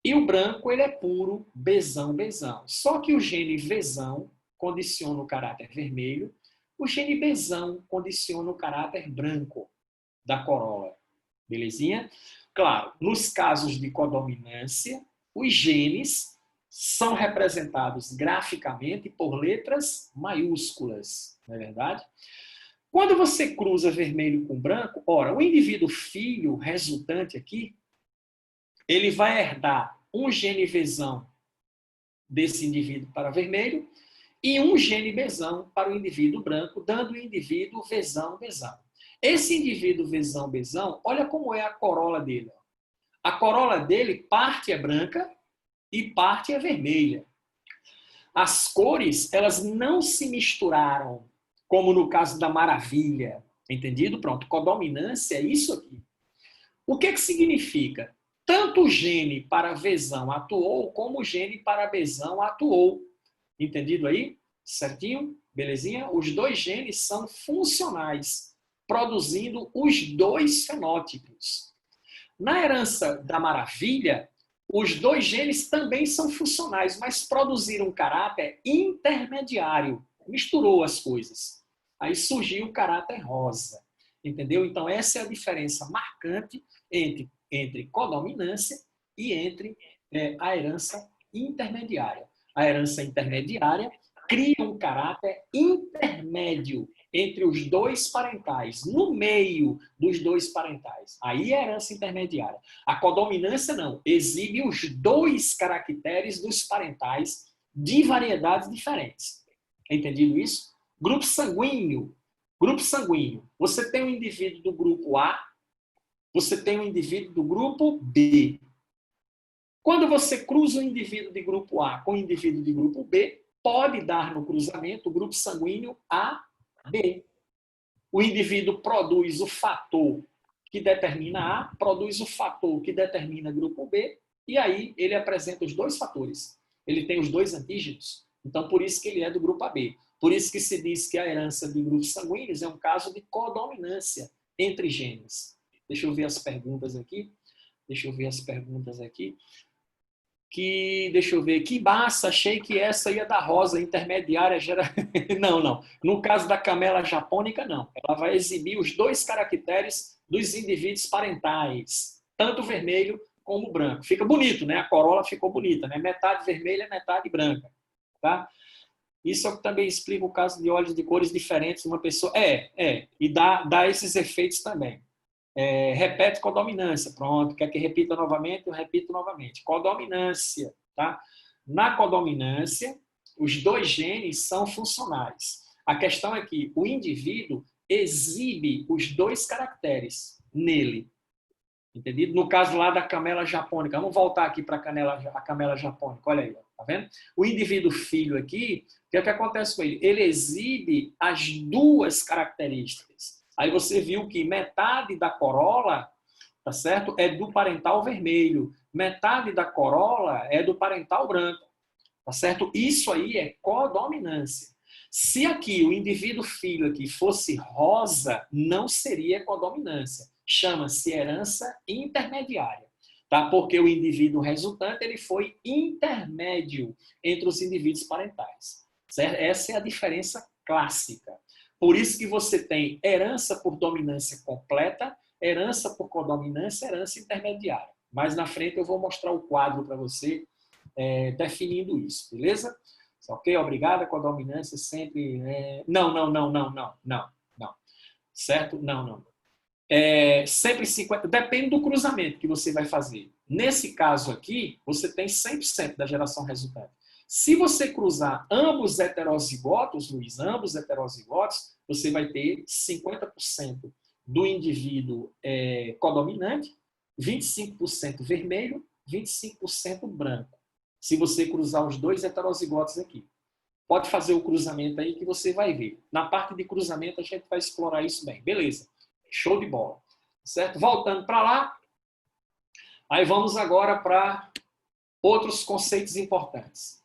e o branco ele é puro, Bzão, Bzão. Só que o gene Vzão condiciona o caráter vermelho, o gene Bzão condiciona o caráter branco da corola. Belezinha? Claro, nos casos de codominância, os genes são representados graficamente por letras maiúsculas, não é verdade? Quando você cruza vermelho com branco, ora, o indivíduo filho resultante aqui, ele vai herdar um gene Vzão desse indivíduo para vermelho e um gene Bzão para o indivíduo branco, dando o indivíduo Vzão, Bzão. Esse indivíduo Vzão, Bzão, olha como é a corola dele. A corola dele, parte é branca e parte é vermelha. As cores, elas não se misturaram, como no caso da maravilha. Entendido? Pronto. Codominância é isso aqui. O que significa? Tanto o gene para Vzão atuou, como o gene para Bzão atuou. Entendido aí? Certinho? Belezinha? Os dois genes são funcionais, produzindo os dois fenótipos. Na herança da maravilha, os dois genes também são funcionais, mas produziram um caráter intermediário. Misturou as coisas. Aí surgiu o caráter rosa. Entendeu? Então, essa é a diferença marcante entre codominância e entre a herança intermediária. A herança intermediária cria um caráter intermédio entre os dois parentais, no meio dos dois parentais. Aí é a herança intermediária. A codominância não, exibe os dois caracteres dos parentais de variedades diferentes. Entendido isso? Grupo sanguíneo. Grupo sanguíneo. Você tem um indivíduo do grupo A, você tem um indivíduo do grupo B. Quando você cruza um indivíduo de grupo A com um indivíduo de grupo B, pode dar no cruzamento o grupo sanguíneo AB. O indivíduo produz o fator que determina A, produz o fator que determina grupo B, e aí ele apresenta os dois fatores. Ele tem os dois antígenos, então por isso que ele é do grupo AB. Por isso que se diz que a herança de grupos sanguíneos é um caso de codominância entre genes. Deixa eu ver as perguntas aqui. Deixa eu ver. Que massa, achei que essa ia dar rosa intermediária. Não, não. No caso da camela japônica, não. Ela vai exibir os dois caracteres dos indivíduos parentais, tanto vermelho como branco. Fica bonito, né? A corola ficou bonita, né? Metade vermelha, metade branca, tá? Isso é o que também explica o caso de olhos de cores diferentes uma pessoa. E dá esses efeitos também. Repete codominância. Pronto, quer que repita novamente? Eu repito novamente. Codominância, tá? Na codominância, os dois genes são funcionais. A questão é que o indivíduo exibe os dois caracteres nele. Entendido? No caso lá da camela japônica. Vamos voltar aqui para a camela japônica. Olha aí, tá vendo? O indivíduo filho aqui, o que é que acontece com ele? Ele exibe as duas características. Aí você viu que metade da corola, tá certo? É do parental vermelho. Metade da corola é do parental branco. Tá certo? Isso aí é codominância. Se aqui o indivíduo filho aqui fosse rosa, não seria codominância. Chama-se herança intermediária, tá? Porque o indivíduo resultante ele foi intermédio entre os indivíduos parentais. Certo? Essa é a diferença clássica. Por isso que você tem herança por dominância completa, herança por codominância, herança intermediária. Mais na frente eu vou mostrar o quadro para você definindo isso, beleza? Ok? Obrigada, codominância sempre... Não. Certo? Não. Sempre 50%. Depende do cruzamento que você vai fazer. Nesse caso aqui, você tem 100% da geração resultante. Se você cruzar ambos heterozigotos, Luiz, ambos heterozigotos, você vai ter 50% do indivíduo codominante, 25% vermelho, 25% branco. Se você cruzar os dois heterozigotos aqui. Pode fazer o cruzamento aí que você vai ver. Na parte de cruzamento a gente vai explorar isso bem. Beleza. Show de bola. Certo? Voltando para lá. Aí vamos agora para outros conceitos importantes.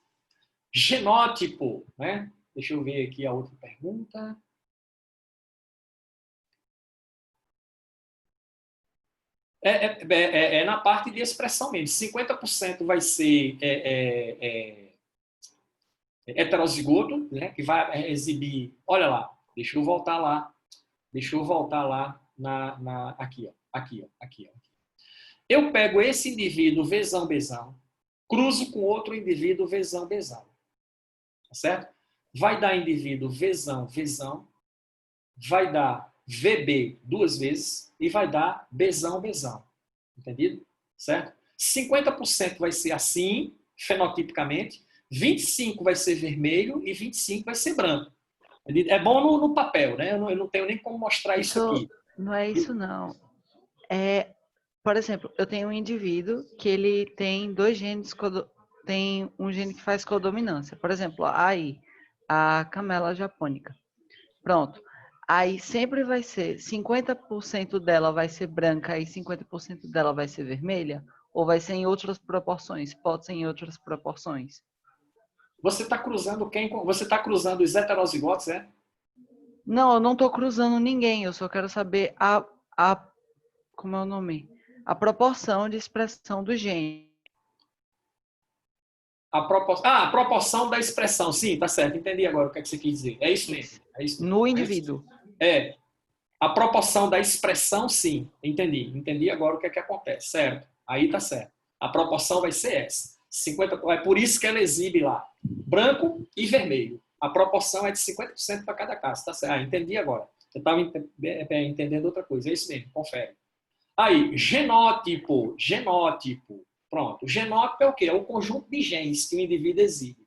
Genótipo, né? Deixa eu ver aqui a outra pergunta. Na parte de expressão mesmo. 50% vai ser heterozigoto, né? Que vai exibir... Olha lá. Deixa eu voltar lá aqui, ó. Eu pego esse indivíduo Vzão, Bzão, cruzo com outro indivíduo Vzão, Bzão. Tá certo? Vai dar indivíduo Vzão, Vzão, vai dar VB duas vezes e vai dar Bzão, Bzão. Entendido? Certo? 50% vai ser assim, fenotipicamente, 25% vai ser vermelho e 25% vai ser branco. É bom no papel, né? Eu não tenho nem como mostrar isso aqui. Não é isso, não. Por exemplo, eu tenho um indivíduo que ele tem dois genes, tem um gene que faz codominância. Por exemplo, aí, a camela japônica. Pronto. Aí sempre vai ser 50% dela vai ser branca e 50% dela vai ser vermelha? Ou vai ser em outras proporções? Pode ser em outras proporções. Você está cruzando quem? Você está cruzando os heterozigotos, é? Não, eu não estou cruzando ninguém. Eu só quero saber como é o nome? A proporção de expressão do gene. A proporção da expressão. Sim, tá certo. Entendi agora o que você quis dizer. É isso mesmo. No indivíduo. A proporção da expressão, sim. Entendi agora o que acontece. Certo. Aí tá certo. A proporção vai ser essa. 50, é por isso que ela exibe lá. Branco e vermelho. A proporção é de 50% para cada caso. Tá certo. Entendi agora. Eu estava entendendo outra coisa. É isso mesmo. Confere. Aí, genótipo. Pronto. O genótipo é o quê? É o conjunto de genes que o indivíduo exibe.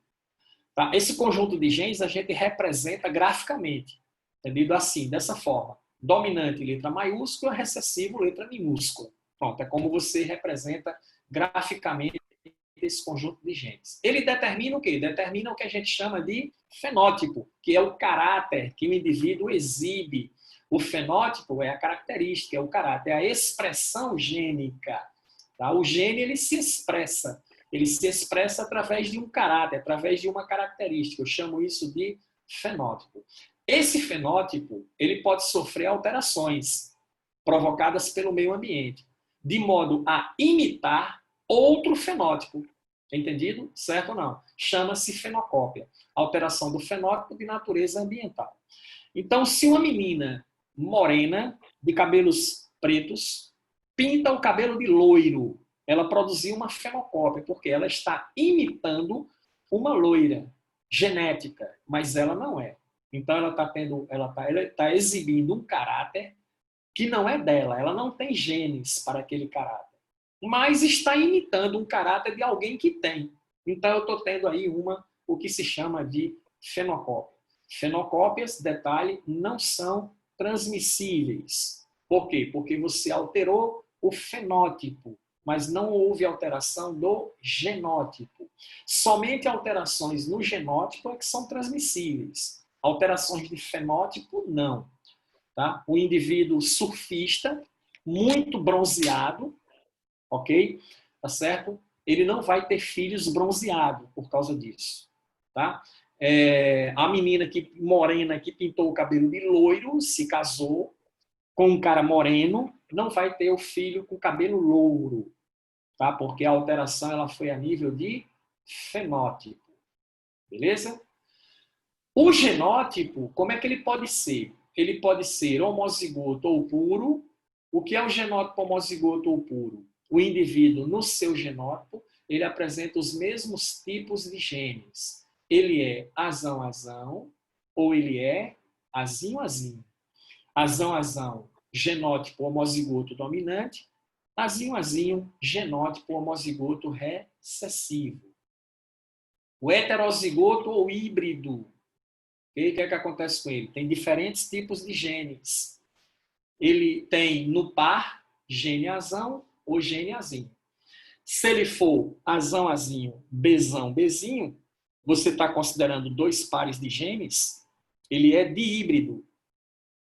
Tá? Esse conjunto de genes a gente representa graficamente. Entendido assim, dessa forma. Dominante, letra maiúscula, recessivo, letra minúscula. Pronto, é como você representa graficamente esse conjunto de genes. Ele determina o quê? Determina o que a gente chama de fenótipo, que é o caráter que o indivíduo exibe. O fenótipo é a característica, é o caráter, é a expressão gênica. Tá? O gene ele se expressa através de um caráter, através de uma característica. Eu chamo isso de fenótipo. Esse fenótipo ele pode sofrer alterações. provocadas pelo meio ambiente, de modo a imitar outro fenótipo. Entendido? Certo ou não? Chama-se fenocópia. Alteração do fenótipo de natureza ambiental. Então, se uma menina morena, de cabelos pretos, pinta o cabelo de loiro, ela produziu uma fenocópia, porque ela está imitando uma loira genética, mas ela não é. Então, ela tá exibindo um caráter que não é dela, ela não tem genes para aquele caráter, mas está imitando um caráter de alguém que tem. Então, eu estou tendo aí o que se chama de fenocópia. Fenocópias, detalhe, não são transmissíveis. Por quê? Porque você alterou o fenótipo, mas não houve alteração do genótipo. Somente alterações no genótipo é que são transmissíveis. Alterações de fenótipo, não. Tá? O indivíduo surfista, muito bronzeado, ok? Tá certo? Ele não vai ter filhos bronzeados por causa disso. Tá? A menina morena que pintou o cabelo de loiro, se casou com um cara moreno, não vai ter o filho com cabelo louro, tá? Porque a alteração ela foi a nível de fenótipo. Beleza? O genótipo, como é que ele pode ser? Ele pode ser homozigoto ou puro. O que é o genótipo homozigoto ou puro? O indivíduo, no seu genótipo, ele apresenta os mesmos tipos de genes. Ele é azão-azão ou ele é azinho-azinho. Azão-azão, genótipo homozigoto dominante. Azinho-azinho, genótipo homozigoto recessivo. O heterozigoto ou híbrido, o que é que acontece com ele? Tem diferentes tipos de genes. Ele tem no par gene azão ou gene azinho. Se ele for azão-azinho, bezão-bezinho, você está considerando dois pares de genes, ele é dihíbrido.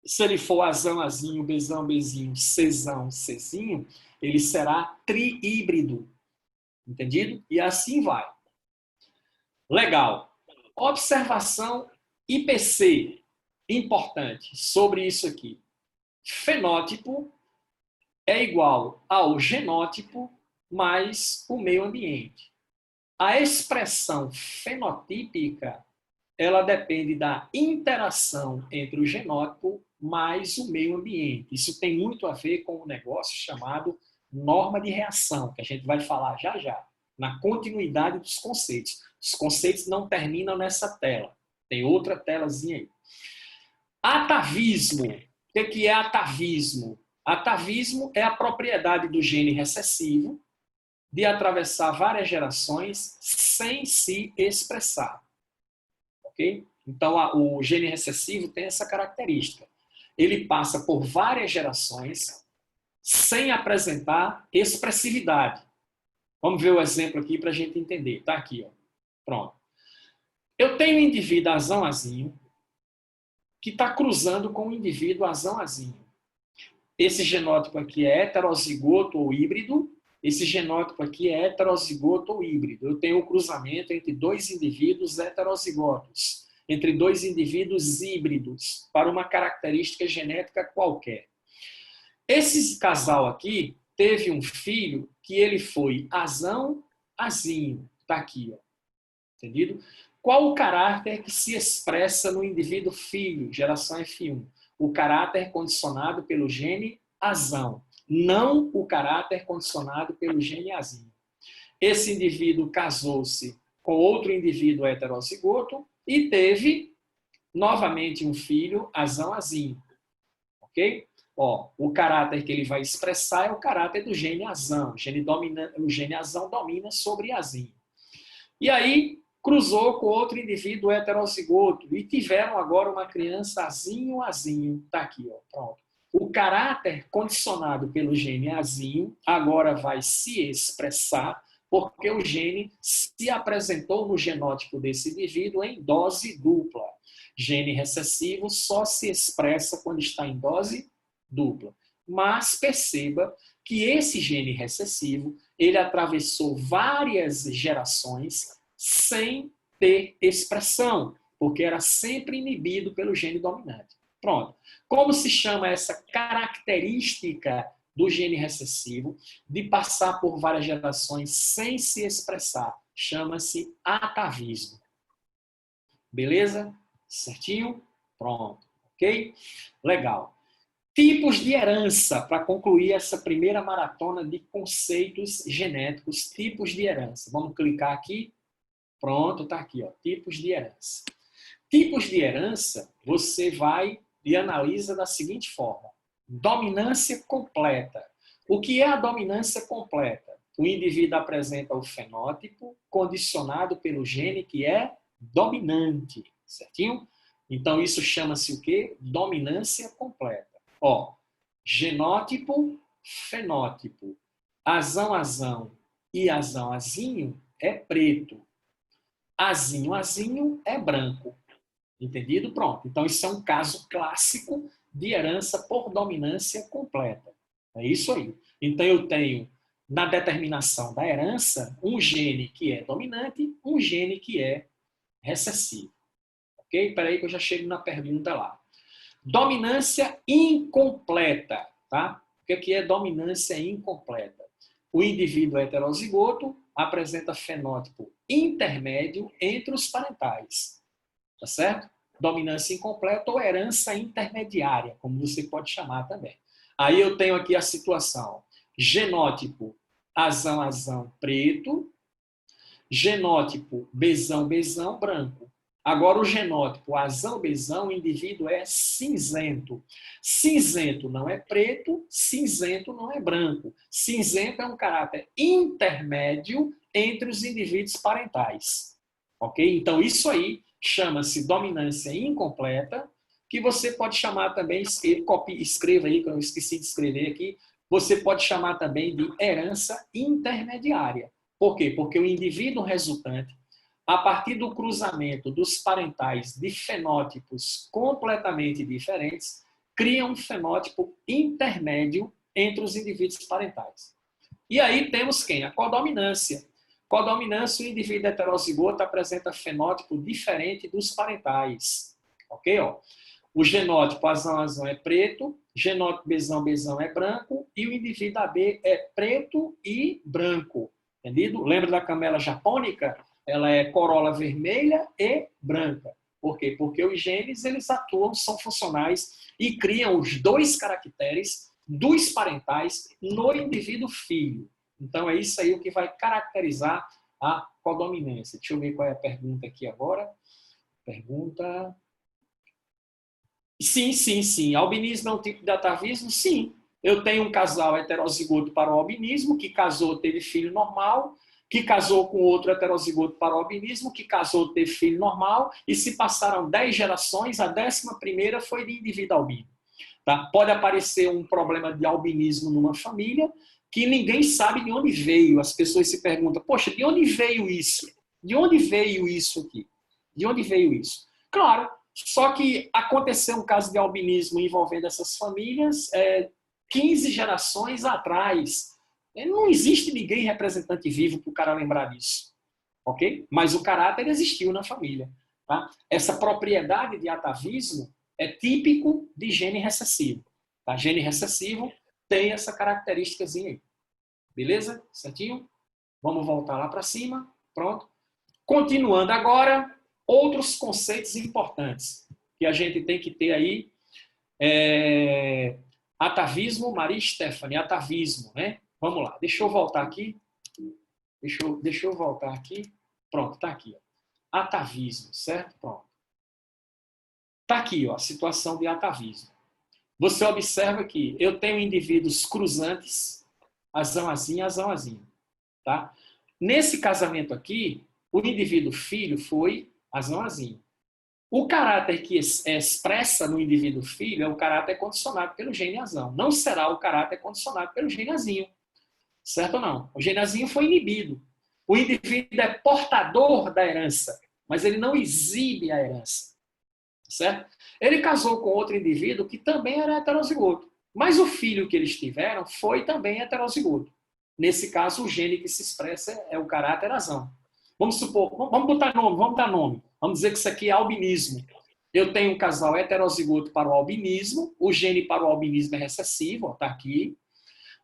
Se ele for azão-azinho, bezão-bezinho, cezão-cezinho, ele será triíbrido. Entendido? E assim vai. Legal. Observação IPC, importante, sobre isso aqui. Fenótipo é igual ao genótipo mais o meio ambiente. A expressão fenotípica, ela depende da interação entre o genótipo mais o meio ambiente. Isso tem muito a ver com um negócio chamado norma de reação, que a gente vai falar já já, na continuidade dos conceitos. Os conceitos não terminam nessa tela. Tem outra telazinha aí. Atavismo. O que é atavismo? Atavismo é a propriedade do gene recessivo de atravessar várias gerações sem se expressar. Ok? Então, o gene recessivo tem essa característica. Ele passa por várias gerações sem apresentar expressividade. Vamos ver o exemplo aqui para a gente entender. Está aqui, ó. Pronto. Eu tenho um indivíduo azão-azinho que está cruzando com um indivíduo azão-azinho. Esse genótipo aqui é heterozigoto ou híbrido. Esse genótipo aqui é heterozigoto ou híbrido. Eu tenho um cruzamento entre dois indivíduos heterozigotos, entre dois indivíduos híbridos, para uma característica genética qualquer. Esse casal aqui teve um filho que ele foi azão-azinho. Está aqui, ó. Entendido? Qual o caráter que se expressa no indivíduo filho, geração F1? O caráter condicionado pelo gene azão, não o caráter condicionado pelo gene azinho. Esse indivíduo casou-se com outro indivíduo heterozigoto e teve novamente um filho azão-azinho. Ok? Ó, o caráter que ele vai expressar é o caráter do gene azão. O gene azão domina sobre azinho. E aí, cruzou com outro indivíduo heterozigoto e tiveram agora uma criança azinho-azinho. Está aqui, ó, pronto. O caráter condicionado pelo gene azinho agora vai se expressar porque o gene se apresentou no genótipo desse indivíduo em dose dupla. Gene recessivo só se expressa quando está em dose dupla. Mas perceba que esse gene recessivo, ele atravessou várias gerações sem ter expressão, porque era sempre inibido pelo gene dominante. Pronto. Como se chama essa característica do gene recessivo de passar por várias gerações sem se expressar? Chama-se atavismo. Beleza? Certinho? Pronto. Ok? Legal. Tipos de herança, para concluir essa primeira maratona de conceitos genéticos, tipos de herança. Vamos clicar aqui. Pronto, está aqui, ó, tipos de herança. Tipos de herança, você vai e analisa da seguinte forma. Dominância completa. O que é a dominância completa? O indivíduo apresenta o fenótipo condicionado pelo gene que é dominante, certinho? Então, isso chama-se o quê? Dominância completa. Ó, genótipo, fenótipo, azão, azão e azão, azinho é preto. Azinho, azinho é branco. Entendido? Pronto. Então, isso é um caso clássico de herança por dominância completa. É isso aí. Então, eu tenho, na determinação da herança, um gene que é dominante, um gene que é recessivo. Ok? Espera aí que eu já chego na pergunta lá. Dominância incompleta. Tá? O que é dominância incompleta? O indivíduo heterozigoto apresenta fenótipo intermédio entre os parentais. Tá certo? Dominância incompleta ou herança intermediária, como você pode chamar também. Aí eu tenho aqui a situação. Genótipo azão, azão, preto. Genótipo bezão, bezão, branco. Agora o genótipo azão, bezão, o indivíduo é cinzento. Cinzento não é preto, cinzento não é branco. Cinzento é um caráter intermédio entre os indivíduos parentais. Ok? Então isso aí chama-se dominância incompleta, que você pode chamar também, escreva aí, que eu esqueci de escrever aqui, você pode chamar também de herança intermediária. Por quê? Porque o indivíduo resultante, a partir do cruzamento dos parentais de fenótipos completamente diferentes, cria um fenótipo intermédio entre os indivíduos parentais. E aí temos quem? A codominância. Codominância, o indivíduo heterozigoto apresenta fenótipo diferente dos parentais. Ok? Ó. O genótipo azão, azão é preto, genótipo bezão, bezão é branco, e o indivíduo AB é preto e branco. Entendido? Lembra da camela japônica? Ela é corola vermelha e branca. Por quê? Porque os genes, eles atuam, são funcionais e criam os dois caracteres dos parentais no indivíduo filho. Então, é isso aí o que vai caracterizar a codominância. Deixa eu ver qual é a pergunta aqui agora. Pergunta... Sim, sim, sim. Albinismo é um tipo de atavismo? Sim. Eu tenho um casal heterozigoto para o albinismo, que casou, teve filho normal, que casou com outro heterozigoto para o albinismo, que casou, teve filho normal, e se passaram 10 gerações, a 11ª foi de indivíduo albino. Tá? Pode aparecer um problema de albinismo numa família, que ninguém sabe de onde veio. As pessoas se perguntam, poxa, de onde veio isso? De onde veio isso aqui? De onde veio isso? Claro, só que aconteceu um caso de albinismo envolvendo essas famílias 15 gerações atrás. Não existe ninguém representante vivo para o cara lembrar disso. Ok? Mas o caráter existiu na família. Tá? Essa propriedade de atavismo é típico de gene recessivo. Tá? Gene recessivo tem essa característicazinha aí. Beleza? Certinho? Vamos voltar lá para cima. Pronto. Continuando agora, outros conceitos importantes que a gente tem que ter aí. Atavismo, Maria Stephanie, atavismo, né? Vamos lá. Deixa eu voltar aqui. Deixa eu voltar aqui. Pronto, tá aqui. Ó. Atavismo, certo? Pronto. Tá aqui, ó, a situação de atavismo. Você observa que eu tenho indivíduos cruzantes, azão, azinho, azão, azinho. Tá? Nesse casamento aqui, o indivíduo filho foi azão, azinho. O caráter que expressa no indivíduo filho é o caráter condicionado pelo gene azão. Não será o caráter condicionado pelo gene azinho. Certo ou não? O gene azinho foi inibido. O indivíduo é portador da herança, mas ele não exibe a herança. Certo? Ele casou com outro indivíduo que também era heterozigoto. Mas o filho que eles tiveram foi também heterozigoto. Nesse caso, o gene que se expressa é o caráter azão. Vamos supor, vamos botar nome, vamos dar nome. Vamos dizer que isso aqui é albinismo. Eu tenho um casal heterozigoto para o albinismo, o gene para o albinismo é recessivo, está aqui.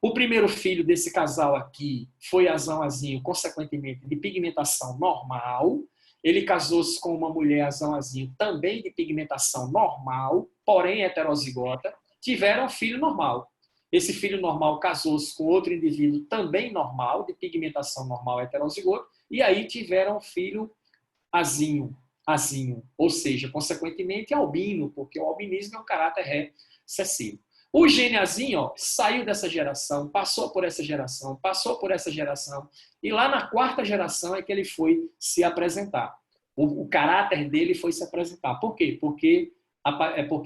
O primeiro filho desse casal aqui foi azão-azinho, consequentemente, de pigmentação normal. Ele casou-se com uma mulher azão-azinho, também de pigmentação normal, porém heterozigota. Tiveram um filho normal. Esse filho normal casou-se com outro indivíduo também normal, de pigmentação normal heterozigoto, e aí tiveram um filho azinho, ou seja, consequentemente albino, porque o albinismo é um caráter recessivo. O gene azinho, ó, saiu dessa geração, passou por essa geração, passou por essa geração, e lá na quarta geração é que ele foi se apresentar. O caráter dele foi se apresentar. Por quê? Porque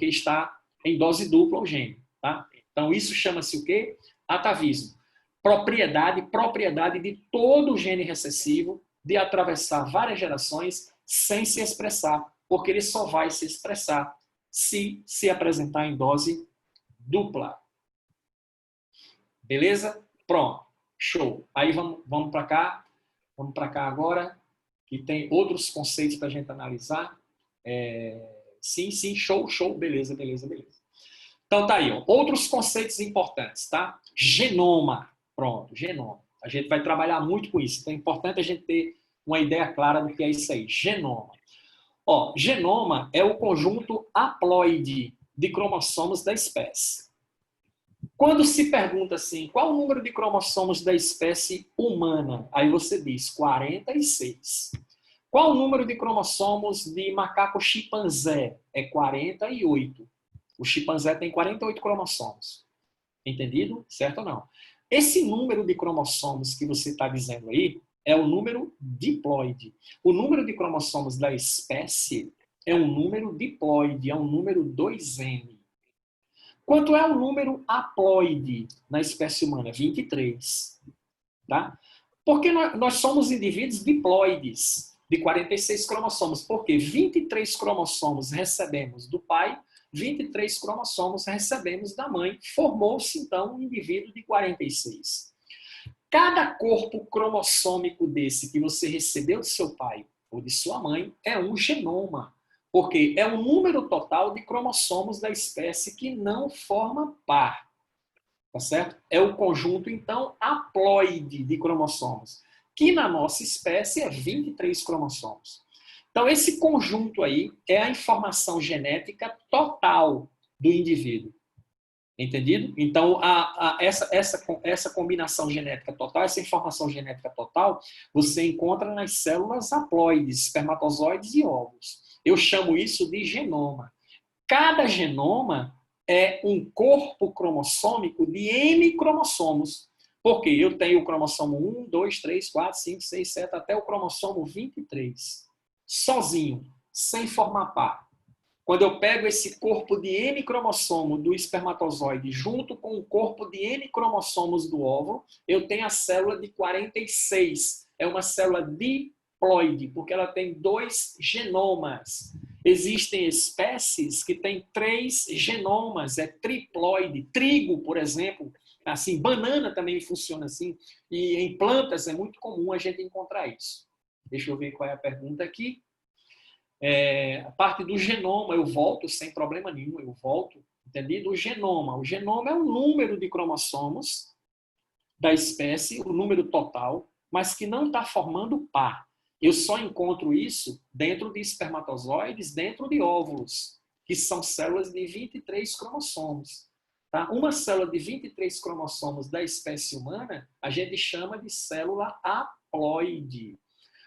está em dose dupla o gene. Tá? Então, isso chama-se o quê? Atavismo. Propriedade de todo o gene recessivo de atravessar várias gerações sem se expressar, porque ele só vai se expressar se apresentar em dose dupla. Beleza? Pronto. Show. Aí vamos para cá. Vamos para cá agora, que tem outros conceitos para a gente analisar. Sim, show. Beleza. Então tá aí, ó. Outros conceitos importantes, tá? Genoma. Pronto, genoma. A gente vai trabalhar muito com isso. Então é importante a gente ter uma ideia clara do que é isso aí. Genoma. Ó, genoma é o conjunto haploide de cromossomos da espécie. Quando se pergunta assim, qual o número de cromossomos da espécie humana? Aí você diz 46. Qual o número de cromossomos de macaco chimpanzé? É 48. O chimpanzé tem 48 cromossomos. Entendido? Certo ou não? Esse número de cromossomos que você está dizendo aí é o número diploide. O número de cromossomos da espécie é um número diploide, é um número 2N. Quanto é o número haploide na espécie humana? 23. Tá? Porque nós somos indivíduos diploides, de 46 cromossomos. Porque 23 cromossomos recebemos do pai, 23 cromossomos recebemos da mãe. Formou-se, então, um indivíduo de 46. Cada corpo cromossômico desse que você recebeu de seu pai ou de sua mãe é um genoma. Porque é o número total de cromossomos da espécie que não forma par. Tá certo? É o conjunto, então, haploide de cromossomos, que na nossa espécie é 23 cromossomos. Então, esse conjunto aí é a informação genética total do indivíduo. Entendido? Então, essa combinação genética total, essa informação genética total, você encontra nas células haploides, espermatozoides e óvulos. Eu chamo isso de genoma. Cada genoma é um corpo cromossômico de N cromossomos. Porque eu tenho o cromossomo 1, 2, 3, 4, 5, 6, 7, até o cromossomo 23. Sozinho, sem formar par. Quando eu pego esse corpo de N cromossomo do espermatozoide junto com o corpo de N cromossomos do óvulo, eu tenho a célula de 46. É uma célula diploide, porque ela tem 2 genomas. Existem espécies que têm 3 genomas, é triploide. Trigo, por exemplo, assim, banana também funciona assim. E em plantas é muito comum a gente encontrar isso. Deixa eu ver qual é a pergunta aqui. A parte do genoma, eu volto sem problema nenhum, entendido? O genoma é o número de cromossomos da espécie, o número total, mas que não está formando par. Eu só encontro isso dentro de espermatozoides, dentro de óvulos, que são células de 23 cromossomos. Tá? Uma célula de 23 cromossomos da espécie humana, a gente chama de célula haploide.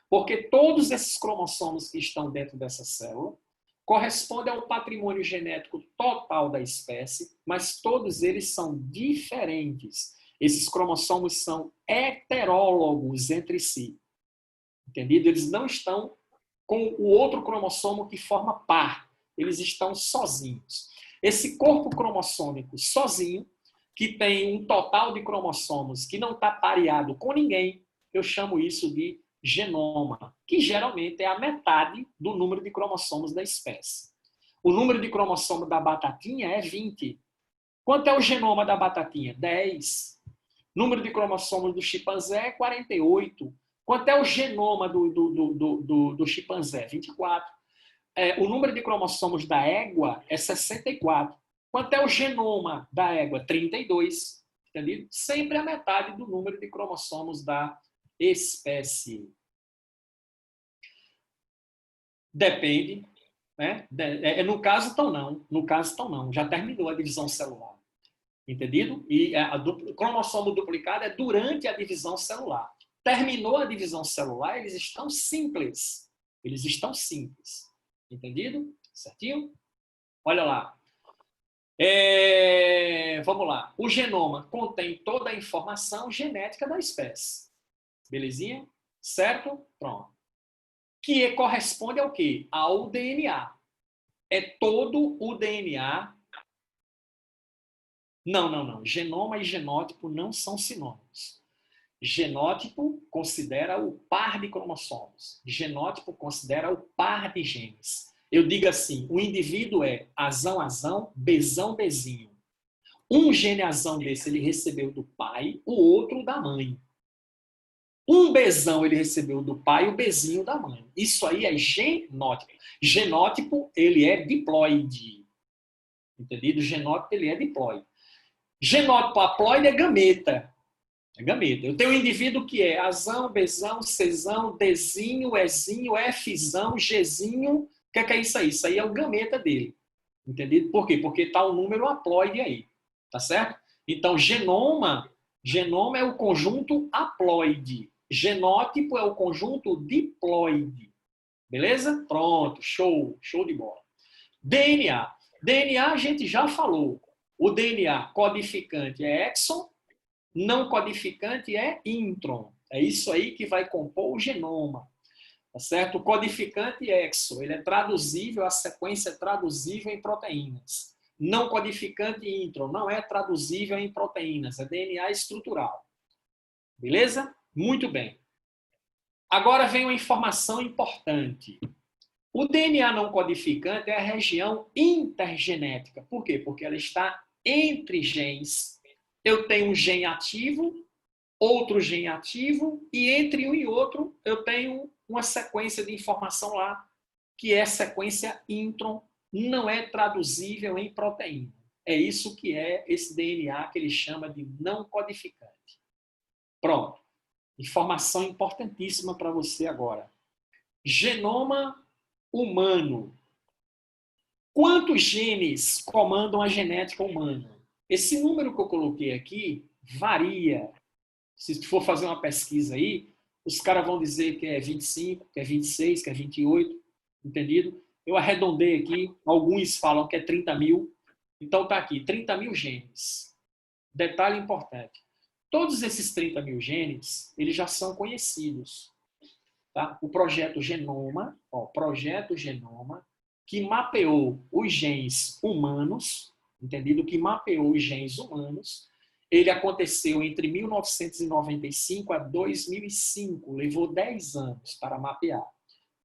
Porque todos esses cromossomos que estão dentro dessa célula correspondem ao patrimônio genético total da espécie, mas todos eles são diferentes. Esses cromossomos são heterólogos entre si. Entendido? Eles não estão com o outro cromossomo que forma par. Eles estão sozinhos. Esse corpo cromossômico sozinho, que tem um total de cromossomos que não está pareado com ninguém, eu chamo isso de genoma, que geralmente é a metade do número de cromossomos da espécie. O número de cromossomo da batatinha é 20. Quanto é o genoma da batatinha? 10. Número de cromossomos do chimpanzé é 48. Quanto é o genoma do chimpanzé? 24. o número de cromossomos da égua é 64. Quanto é o genoma da égua? 32. Entendido? Sempre a metade do número de cromossomos da espécie. Depende, né? No caso, então não. No caso, então não. Já terminou a divisão celular. Entendido? E o cromossomo duplicado é durante a divisão celular. Terminou a divisão celular, eles estão simples. Eles estão simples. Entendido? Certinho? Olha lá. Vamos lá. O genoma contém toda a informação genética da espécie. Belezinha? Certo? Pronto. Que corresponde ao quê? Ao DNA. É todo o DNA. Não. Genoma e genótipo não são sinônimos. Genótipo considera o par de cromossomos. Genótipo considera o par de genes. Eu digo assim, o indivíduo é azão, bezão, bezinho. Um gene azão desse ele recebeu do pai, o outro da mãe. Um bezão ele recebeu do pai, o bezinho da mãe. Isso aí é genótipo. Genótipo, ele é diploide. Entendido? Genótipo, ele é diploide. Genótipo haploide é gameta. É gameta. Eu tenho um indivíduo que é azão, bezão, czão, dzinho, ezinho, fzão, gzinho. O que é isso aí? Isso aí é o gameta dele. Entendido? Por quê? Porque está o número haploide aí. Tá certo? Então, genoma é o conjunto haploide. Genótipo é o conjunto diploide. Beleza? Pronto. Show. Show de bola. DNA. DNA a gente já falou. O DNA codificante é exon, não codificante é intron. É isso aí que vai compor o genoma. Tá certo? O codificante é exo, ele é traduzível, a sequência é traduzível em proteínas. Não codificante intron, não é traduzível em proteínas, é DNA estrutural. Beleza? Muito bem. Agora vem uma informação importante. O DNA não codificante é a região intergenética. Por quê? Porque ela está entre genes. Eu tenho um gene ativo, outro gene ativo, e entre um e outro eu tenho uma sequência de informação lá, que é sequência intron, não é traduzível em proteína. É isso que é esse DNA que ele chama de não codificante. Pronto. Informação importantíssima para você agora. Genoma humano. Quantos genes comandam a genética humana? Esse número que eu coloquei aqui varia. Se tu for fazer uma pesquisa aí, os caras vão dizer que é 25, que é 26, que é 28, entendido? Eu arredondei aqui, alguns falam que é 30 mil. Então tá aqui, 30 mil genes. Detalhe importante. Todos esses 30 mil genes, eles já são conhecidos. Tá? O projeto Genoma, que mapeou os genes humanos, entendido? Que mapeou os genes humanos. Ele aconteceu entre 1995 a 2005, levou 10 anos para mapear.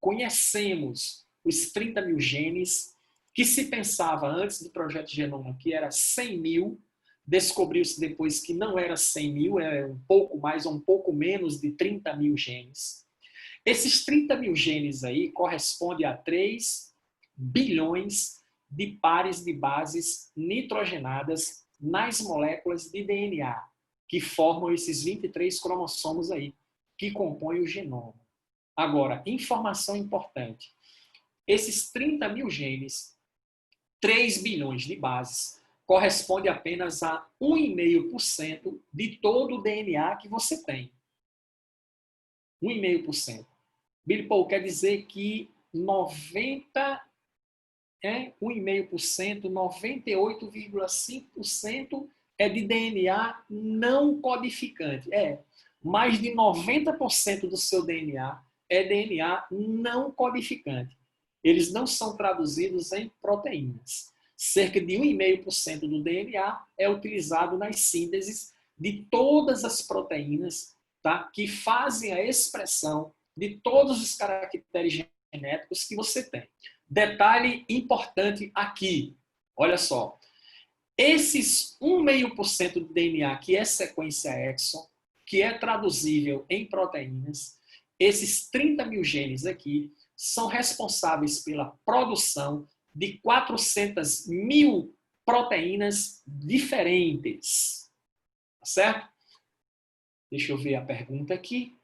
Conhecemos os 30 mil genes, que se pensava antes do projeto Genoma que era 100 mil, descobriu-se depois que não era 100 mil, era um pouco mais ou um pouco menos de 30 mil genes. Esses 30 mil genes aí correspondem a 3 bilhões de pares de bases nitrogenadas nas moléculas de DNA, que formam esses 23 cromossomos aí, que compõem o genoma. Agora, informação importante. Esses 30 mil genes, 3 bilhões de bases, corresponde apenas a 1,5% de todo o DNA que você tem. 1,5%. Billy Paul, quer dizer que 1,5%, 98,5% é de DNA não codificante. Mais de 90% do seu DNA é DNA não codificante. Eles não são traduzidos em proteínas. Cerca de 1,5% do DNA é utilizado nas sínteses de todas as proteínas, tá, que fazem a expressão de todos os caracteres genéticos que você tem. Detalhe importante aqui, olha só. Esses 1,5% do DNA, que é sequência exon, que é traduzível em proteínas, esses 30 mil genes aqui, são responsáveis pela produção de 400 mil proteínas diferentes. Tá certo? Deixa eu ver a pergunta aqui.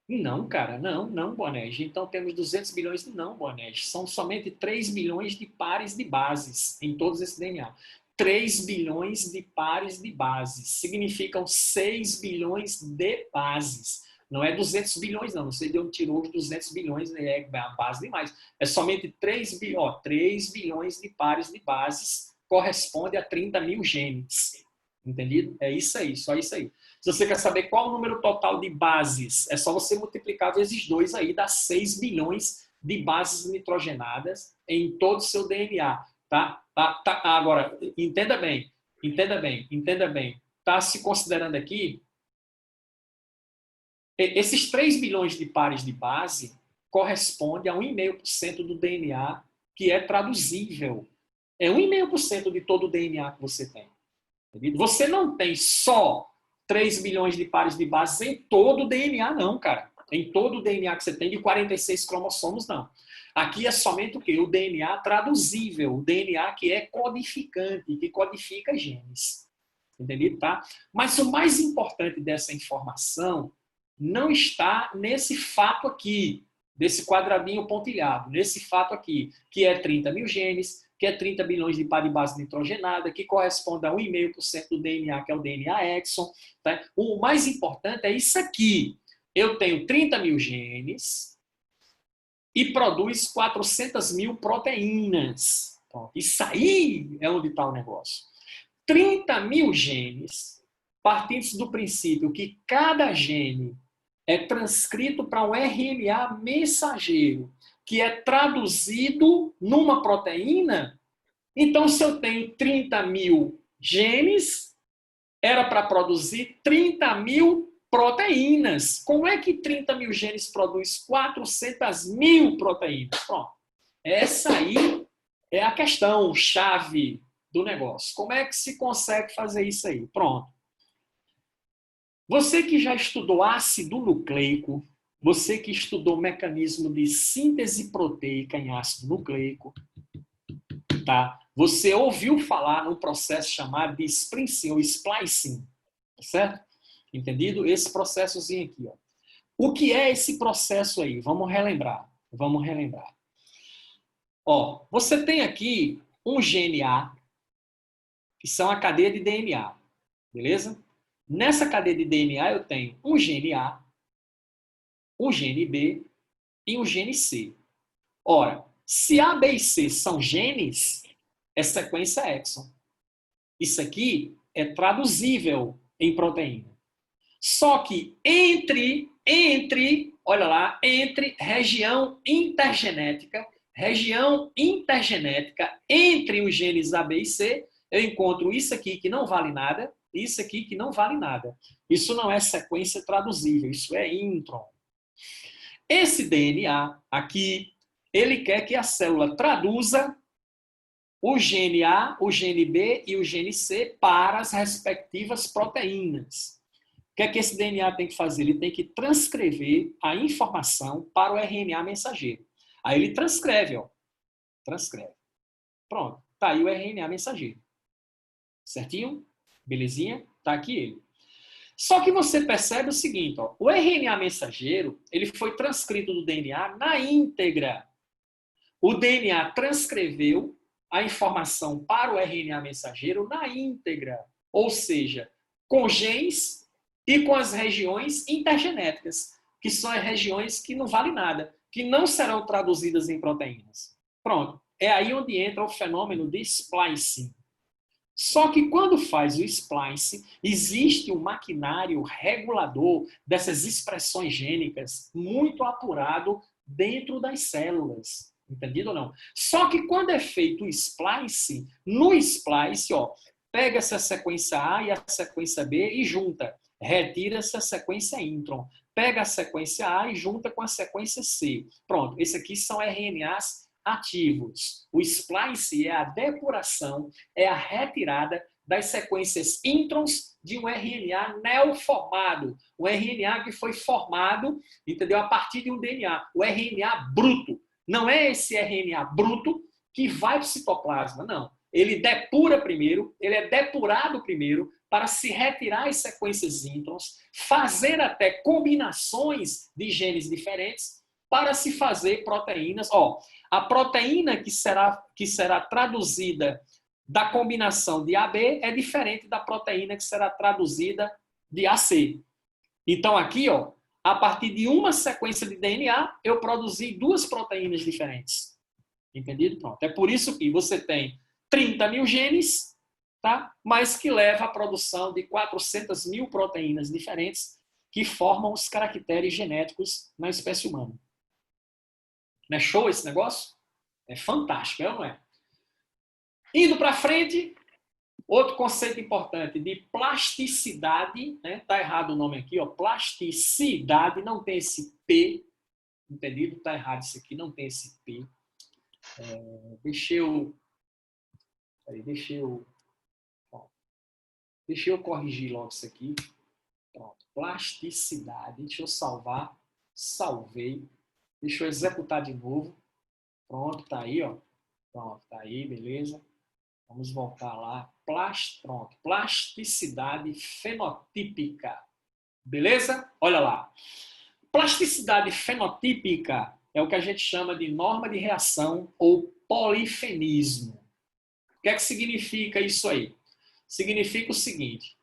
Não, cara, não, Bonerj. Então temos 200 bilhões, não, Bonerj. São somente 3 bilhões de pares de bases em todos esses DNA. 3 bilhões de pares de bases. Significam 6 bilhões de bases. Não é 200 bilhões, não. Não sei de onde tirou os 200 bilhões, é a base demais. É somente 3 bilhões de pares de bases, corresponde a 30 mil genes. Entendido? É isso aí, só isso aí. Se você quer saber qual o número total de bases, é só você multiplicar vezes 2 aí, dá 6 bilhões de bases nitrogenadas em todo o seu DNA. Tá? Agora, entenda bem. Está se considerando aqui, esses 3 bilhões de pares de base corresponde a 1,5% do DNA que é traduzível. É 1,5% de todo o DNA que você tem. Você não tem só 3 bilhões de pares de bases em todo o DNA, não, cara. Em todo o DNA que você tem de 46 cromossomos, não. Aqui é somente o quê? O DNA traduzível, o DNA que é codificante, que codifica genes. Entendido? Tá? Mas o mais importante dessa informação não está nesse fato aqui, desse quadradinho pontilhado, nesse fato aqui, que é 30 mil genes, que é 30 bilhões de par de base nitrogenada, que corresponde a 1,5% do DNA, que é o DNA exon. Tá? O mais importante é isso aqui. Eu tenho 30 mil genes e produz 400 mil proteínas. Então, isso aí é onde está o negócio. 30 mil genes, partindo do princípio que cada gene é transcrito para um RNA mensageiro, que é traduzido numa proteína. Então, se eu tenho 30 mil genes, era para produzir 30 mil proteínas. Como é que 30 mil genes produz 400 mil proteínas? Pronto. Essa aí é a questão chave do negócio. Como é que se consegue fazer isso aí? Pronto. Você que já estudou ácido nucleico, você que estudou mecanismo de síntese proteica em ácido nucleico, tá? Você ouviu falar num processo chamado de splicing ou splicing, certo? Entendido? Esse processozinho aqui, ó. O que é esse processo aí? Vamos relembrar. Ó, você tem aqui um gene A, que são a cadeia de DNA, beleza? Nessa cadeia de DNA eu tenho um gene A, um gene B e um gene C. Ora, se A, B e C são genes, é sequência exon. Isso aqui é traduzível em proteína. Só que entre região intergenética entre os genes A, B e C, eu encontro isso aqui que não vale nada, isso aqui que não vale nada. Isso não é sequência traduzível, isso é intron. Esse DNA aqui, ele quer que a célula traduza o gene A, o gene B e o gene C para as respectivas proteínas. O que é que esse DNA tem que fazer? Ele tem que transcrever a informação para o RNA mensageiro. Aí ele transcreve, ó. Transcreve. Pronto. Tá aí o RNA mensageiro. Certinho? Belezinha? Tá aqui ele. Só que você percebe o seguinte, ó. O RNA mensageiro, ele foi transcrito do DNA na íntegra. O DNA transcreveu a informação para o RNA mensageiro na íntegra. Ou seja, com genes e com as regiões intergenéticas, que são as regiões que não valem nada, que não serão traduzidas em proteínas. Pronto. É aí onde entra o fenômeno de splicing. Só que quando faz o splicing, existe um maquinário regulador dessas expressões gênicas muito apurado dentro das células. Entendido ou não? Só que quando é feito o splicing, no splice, ó, pega essa sequência A e a sequência B e junta. Retira-se a sequência intron. Pega a sequência A e junta com a sequência C. Pronto, esses aqui são RNAs ativos. O splice é a depuração, é a retirada das sequências introns de um RNA neoformado. Um RNA que foi formado, entendeu? A partir de um DNA. O RNA bruto. Não é esse RNA bruto que vai para o citoplasma, não. Ele depura primeiro, ele é depurado primeiro para se retirar as sequências introns, fazer até combinações de genes diferentes para se fazer proteínas. A proteína que será traduzida da combinação de AB é diferente da proteína que será traduzida de AC. Então aqui, a partir de uma sequência de DNA, eu produzi duas proteínas diferentes. Entendido? Pronto. É por isso que você tem 30 mil genes, tá? Mas que leva à produção de 400 mil proteínas diferentes que formam os caracteres genéticos na espécie humana. Não é show esse negócio? É fantástico, é ou não é? Indo para frente, outro conceito importante de plasticidade, né? Tá errado o nome aqui, plasticidade, não tem esse P, entendido? Tá errado isso aqui, não tem esse P. Deixa eu corrigir logo isso aqui. Pronto. Plasticidade. Deixa eu salvar. Salvei. Deixa eu executar de novo. Pronto, tá aí, Pronto, tá aí, beleza. Vamos voltar lá. Pronto. Plasticidade fenotípica. Beleza? Olha lá. Plasticidade fenotípica é o que a gente chama de norma de reação ou polifenismo. O que é que significa isso aí? Significa o seguinte: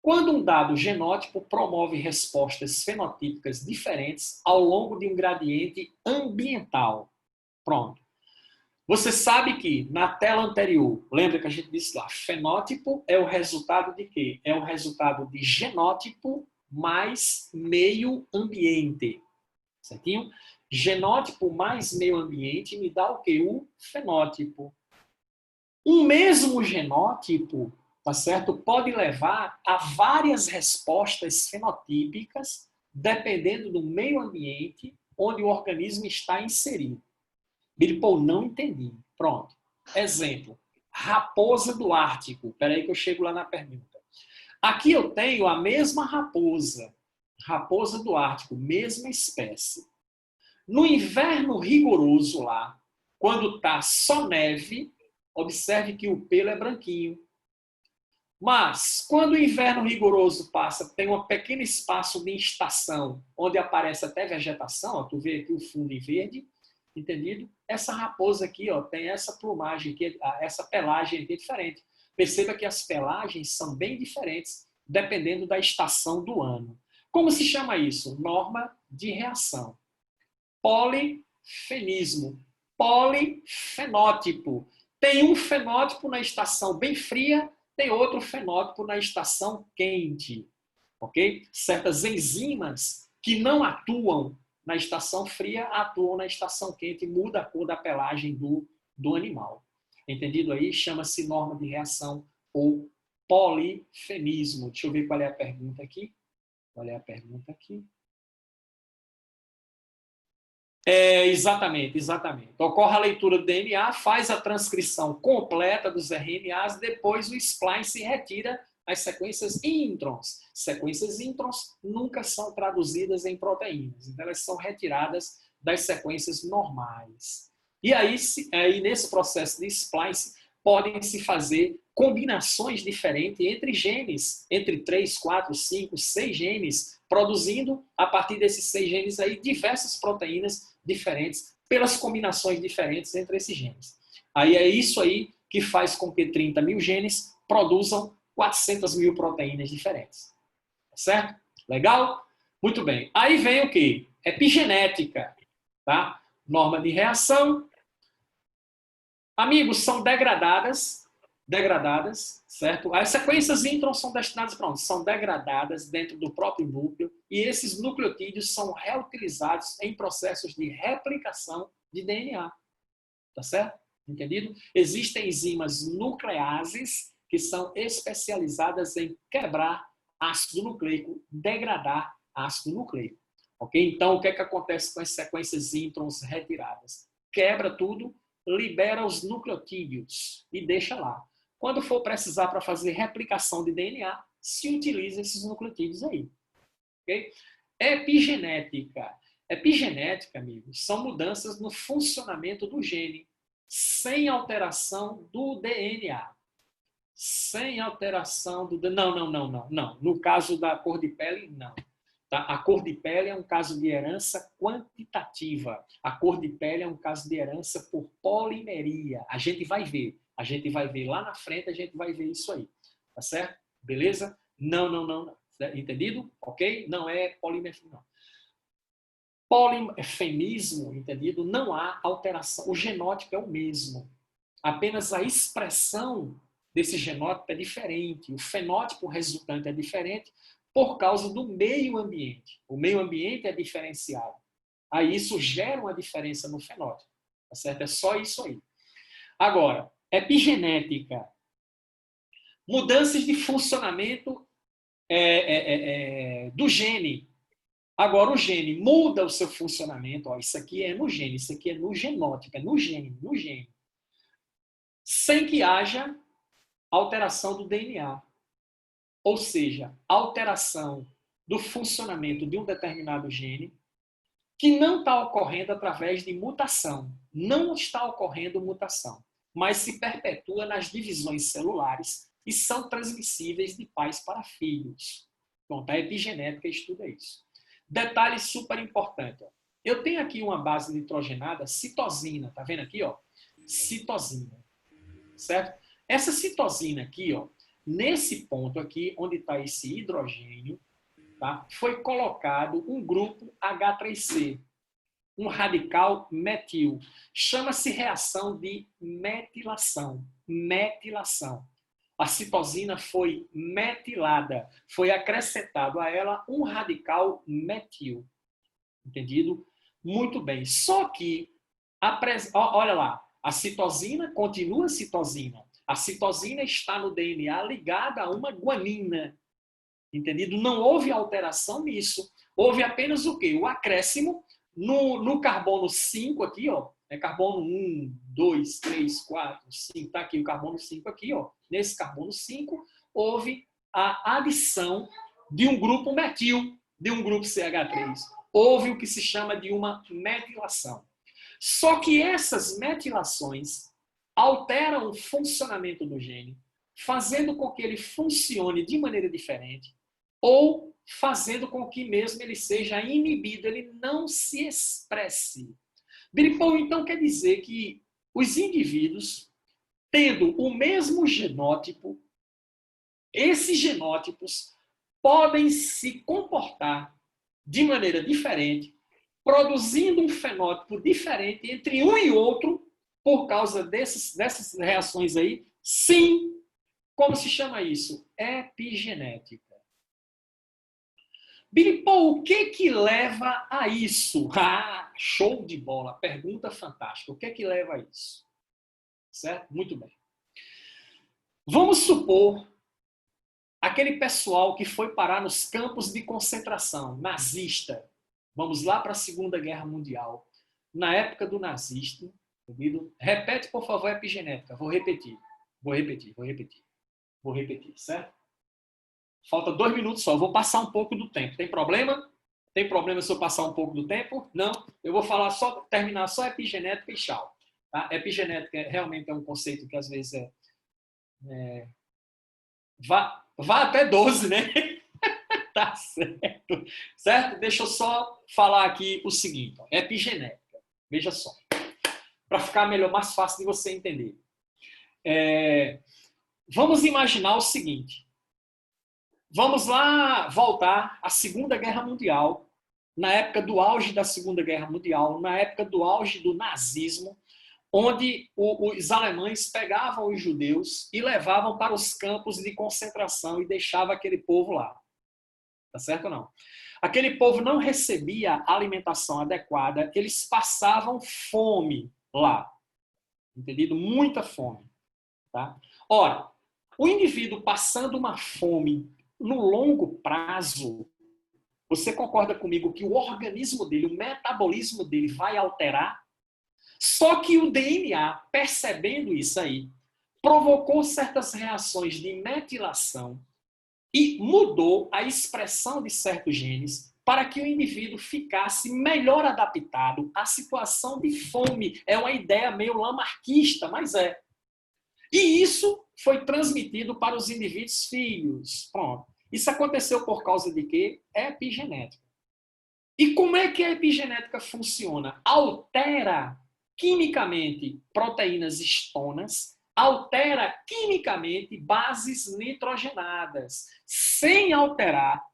quando um dado genótipo promove respostas fenotípicas diferentes ao longo de um gradiente ambiental. Pronto. Você sabe que na tela anterior, lembra que a gente disse lá, fenótipo é o resultado de quê? É o resultado de genótipo mais meio ambiente. Certinho? Genótipo mais meio ambiente me dá o quê? O fenótipo. Um mesmo genótipo, tá certo? Pode levar a várias respostas fenotípicas, dependendo do meio ambiente onde o organismo está inserido. Pô, não entendi. Pronto. Exemplo. Raposa do Ártico. Espera aí que eu chego lá na pergunta. Aqui eu tenho a mesma raposa. Raposa do Ártico, mesma espécie. No inverno rigoroso lá, quando está só neve, observe que o pelo é branquinho. Mas, quando o inverno rigoroso passa, tem um pequeno espaço de estação, onde aparece até vegetação, tu vê aqui o fundo em verde, entendido? Essa raposa aqui, tem essa plumagem, aqui, essa pelagem aqui é diferente. Perceba que as pelagens são bem diferentes, dependendo da estação do ano. Como se chama isso? Norma de reação. Polifenismo. Polifenótipo. Tem um fenótipo na estação bem fria, tem outro fenótipo na estação quente. Ok? Certas enzimas que não atuam na estação fria atuam na estação quente e muda a cor da pelagem do animal. Entendido aí? Chama-se norma de reação ou polifenismo. Deixa eu ver qual é a pergunta aqui. Qual é a pergunta aqui? Exatamente. Ocorre a leitura do DNA, faz a transcrição completa dos RNAs, depois o splice retira as sequências introns. Sequências introns nunca são traduzidas em proteínas, então elas são retiradas das sequências normais. E aí nesse processo de splice, podem se fazer combinações diferentes entre genes, entre 3, 4, 5, 6 genes, produzindo, a partir desses 6 genes aí, diversas proteínas diferentes, pelas combinações diferentes entre esses genes. Aí é isso aí que faz com que 30 mil genes produzam 400 mil proteínas diferentes. Certo? Legal? Muito bem. Aí vem o quê? Epigenética. Tá? Norma de reação. Amigos, são degradadas, certo? As sequências introns são destinadas para onde? São degradadas dentro do próprio núcleo e esses nucleotídeos são reutilizados em processos de replicação de DNA. Tá certo? Entendido? Existem enzimas nucleases que são especializadas em quebrar ácido nucleico, degradar ácido nucleico. Ok? Então, o que é que acontece com as sequências introns retiradas? Quebra tudo libera os nucleotídeos e deixa lá. Quando for precisar para fazer replicação de DNA, se utiliza esses nucleotídeos aí. Okay? Epigenética. Epigenética, amigos, são mudanças no funcionamento do gene, sem alteração do DNA. Sem alteração do... Não. No caso da cor de pele, não. Tá? A cor de pele é um caso de herança quantitativa. A cor de pele é um caso de herança por polimeria. A gente vai ver. A gente vai ver lá na frente, a gente vai ver isso aí. Tá certo? Beleza? Não. Entendido? Ok? Não é polimorfismo, não. Polimorfismo, entendido? Não há alteração. O genótipo é o mesmo. Apenas a expressão desse genótipo é diferente. O fenótipo resultante é diferente por causa do meio ambiente. O meio ambiente é diferenciado. Aí isso gera uma diferença no fenótipo. Tá certo? É só isso aí. Agora, epigenética. Mudanças de funcionamento do gene. Agora, o gene muda o seu funcionamento. Ó, isso aqui é no gene, isso aqui é no genótipo, é no gene. Sem que haja alteração do DNA. Ou seja, alteração do funcionamento de um determinado gene que não está ocorrendo através de mutação. Não está ocorrendo mutação, mas se perpetua nas divisões celulares e são transmissíveis de pais para filhos. Pronto, a epigenética estuda isso. Detalhe super importante. Ó. Eu tenho aqui uma base nitrogenada, citosina. Tá vendo aqui? Ó? Citosina. Certo? Essa citosina aqui, ó, nesse ponto aqui, onde está esse hidrogênio, tá? Foi colocado um grupo H3C, um radical metil. Chama-se reação de metilação. Metilação. A citosina foi metilada, foi acrescentado a ela um radical metil. Entendido? Muito bem. Só que, olha lá, a citosina continua citosina. A citosina está no DNA ligada a uma guanina. Entendido? Não houve alteração nisso. Houve apenas o quê? O acréscimo no carbono 5 aqui, ó. É carbono 1, 2, 3, 4, 5. Está aqui o carbono 5 aqui, ó. Nesse carbono 5, houve a adição de um grupo metil, de um grupo CH3. Houve o que se chama de uma metilação. Só que essas metilações alteram o funcionamento do gene, fazendo com que ele funcione de maneira diferente ou fazendo com que mesmo ele seja inibido, ele não se expresse. Billy Paul, então, quer dizer que os indivíduos, tendo o mesmo genótipo, esses genótipos podem se comportar de maneira diferente, produzindo um fenótipo diferente entre um e outro, por causa dessas reações aí. Sim, como se chama isso? Epigenética. Billy Paul, o que leva a isso? Ah, show de bola, pergunta fantástica. O que leva a isso? Certo? Muito bem. Vamos supor aquele pessoal que foi parar nos campos de concentração nazista. Vamos lá para a Segunda Guerra Mundial. Na época do nazista, repete, por favor, epigenética. Vou repetir, certo? Falta 2 minutos só. Vou passar um pouco do tempo. Tem problema? Tem problema se eu passar um pouco do tempo? Não. Eu vou falar só, terminar só epigenética e tchau. Tá? Epigenética realmente é um conceito que às vezes vá até 12, né? Tá certo. Certo? Deixa eu só falar aqui o seguinte. Ó. Epigenética. Veja só. Para ficar melhor, mais fácil de você entender. Vamos imaginar o seguinte. Vamos lá voltar à Segunda Guerra Mundial, na época do auge da Segunda Guerra Mundial, na época do auge do nazismo, onde os alemães pegavam os judeus e levavam para os campos de concentração e deixavam aquele povo lá. Tá certo ou não? Aquele povo não recebia alimentação adequada, eles passavam fome lá. Entendido? Muita fome. Tá? Ora, o indivíduo passando uma fome no longo prazo, você concorda comigo que o organismo dele, o metabolismo dele vai alterar? Só que o DNA, percebendo isso aí, provocou certas reações de metilação e mudou a expressão de certos genes para que o indivíduo ficasse melhor adaptado à situação de fome. É uma ideia meio lamarquista, mas é. E isso foi transmitido para os indivíduos filhos. Pronto. Isso aconteceu por causa de quê? Epigenética. E como é que a epigenética funciona? Altera quimicamente proteínas histonas, altera quimicamente bases nitrogenadas, sem alterar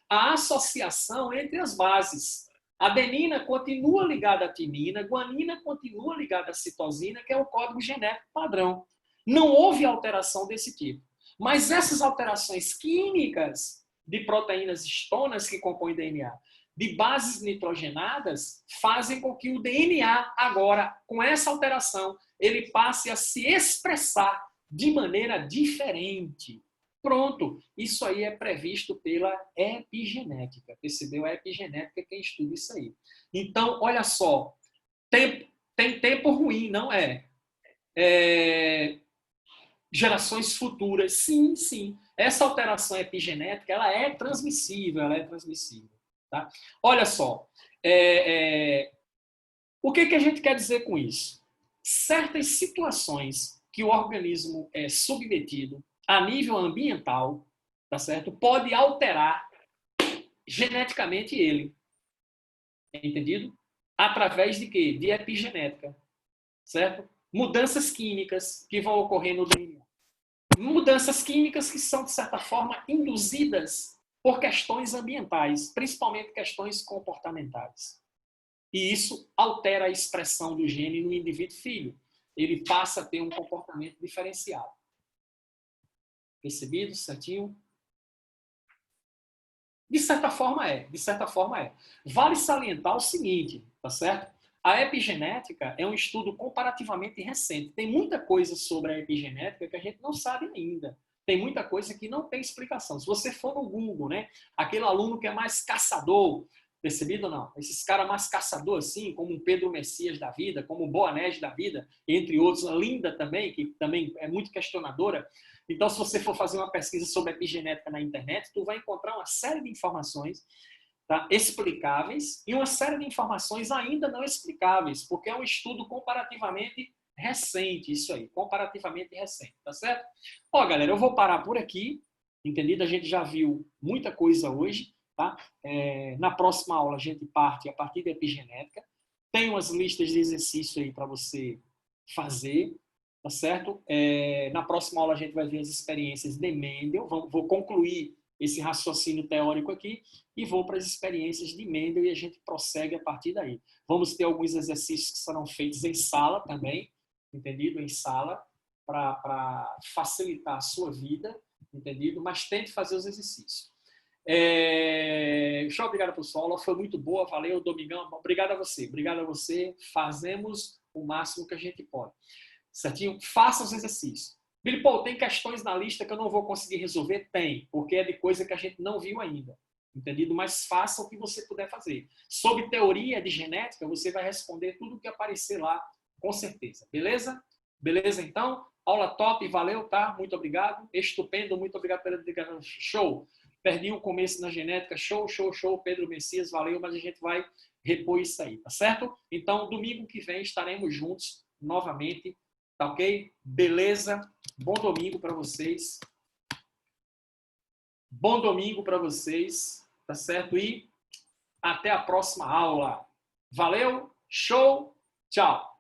a associação entre as bases. A adenina continua ligada à timina, a guanina continua ligada à citosina, que é o código genético padrão. Não houve alteração desse tipo. Mas essas alterações químicas de proteínas histonas que compõem DNA, de bases nitrogenadas, fazem com que o DNA, agora, com essa alteração, ele passe a se expressar de maneira diferente. Pronto, isso aí é previsto pela epigenética, percebeu? A epigenética é quem estuda isso aí. Então, olha só, tem tempo ruim, não é? Gerações futuras, sim, sim. Essa alteração epigenética, ela é transmissível, Tá? Olha só, o que a gente quer dizer com isso? Certas situações que o organismo é submetido a nível ambiental, tá certo? Pode alterar geneticamente ele. Entendido? Através de quê? De epigenética, certo? Mudanças químicas que vão ocorrer no DNA. Mudanças químicas que são, de certa forma, induzidas por questões ambientais, principalmente questões comportamentais. E isso altera a expressão do gene no indivíduo filho. Ele passa a ter um comportamento diferenciado. Percebido? Certinho? De certa forma é. Vale salientar o seguinte, tá certo? A epigenética é um estudo comparativamente recente. Tem muita coisa sobre a epigenética que a gente não sabe ainda. Tem muita coisa que não tem explicação. Se você for no Google, né, aquele aluno que é mais caçador, percebido ou não? Esses caras mais caçador assim, como o Pedro Messias da vida, como o Boanerges da vida, entre outros, a Linda também, que também é muito questionadora. Então, se você for fazer uma pesquisa sobre epigenética na internet, tu vai encontrar uma série de informações, tá, explicáveis e uma série de informações ainda não explicáveis, porque é um estudo comparativamente recente, isso aí, comparativamente recente, tá certo? Ó, galera, eu vou parar por aqui, entendido? A gente já viu muita coisa hoje, tá? Na próxima aula a gente parte a partir da epigenética, tem umas listas de exercício aí para você fazer, tá certo? Na próxima aula a gente vai ver as experiências de Mendel, vou concluir esse raciocínio teórico aqui e vou para as experiências de Mendel e a gente prossegue a partir daí. Vamos ter alguns exercícios que serão feitos em sala também, entendido? Em sala, para facilitar a sua vida, entendido? Mas tente fazer os exercícios. Muito obrigado, pessoal. A aula foi muito boa, valeu, Domingão. Obrigado a você. Fazemos o máximo que a gente pode. Certinho? Faça os exercícios. Billy Paul, tem questões na lista que eu não vou conseguir resolver? Tem, porque é de coisa que a gente não viu ainda. Entendido? Mas faça o que você puder fazer. Sobre teoria de genética, você vai responder tudo o que aparecer lá, com certeza. Beleza? Beleza, então? Aula top, valeu, tá? Muito obrigado. Estupendo, muito obrigado pela dedicação. Show! Perdi o começo na genética. Show. Pedro Messias, valeu, mas a gente vai repor isso aí, tá certo? Então, domingo que vem estaremos juntos novamente. Tá ok? Beleza? Bom domingo para vocês. Tá certo? E até a próxima aula. Valeu, show, tchau.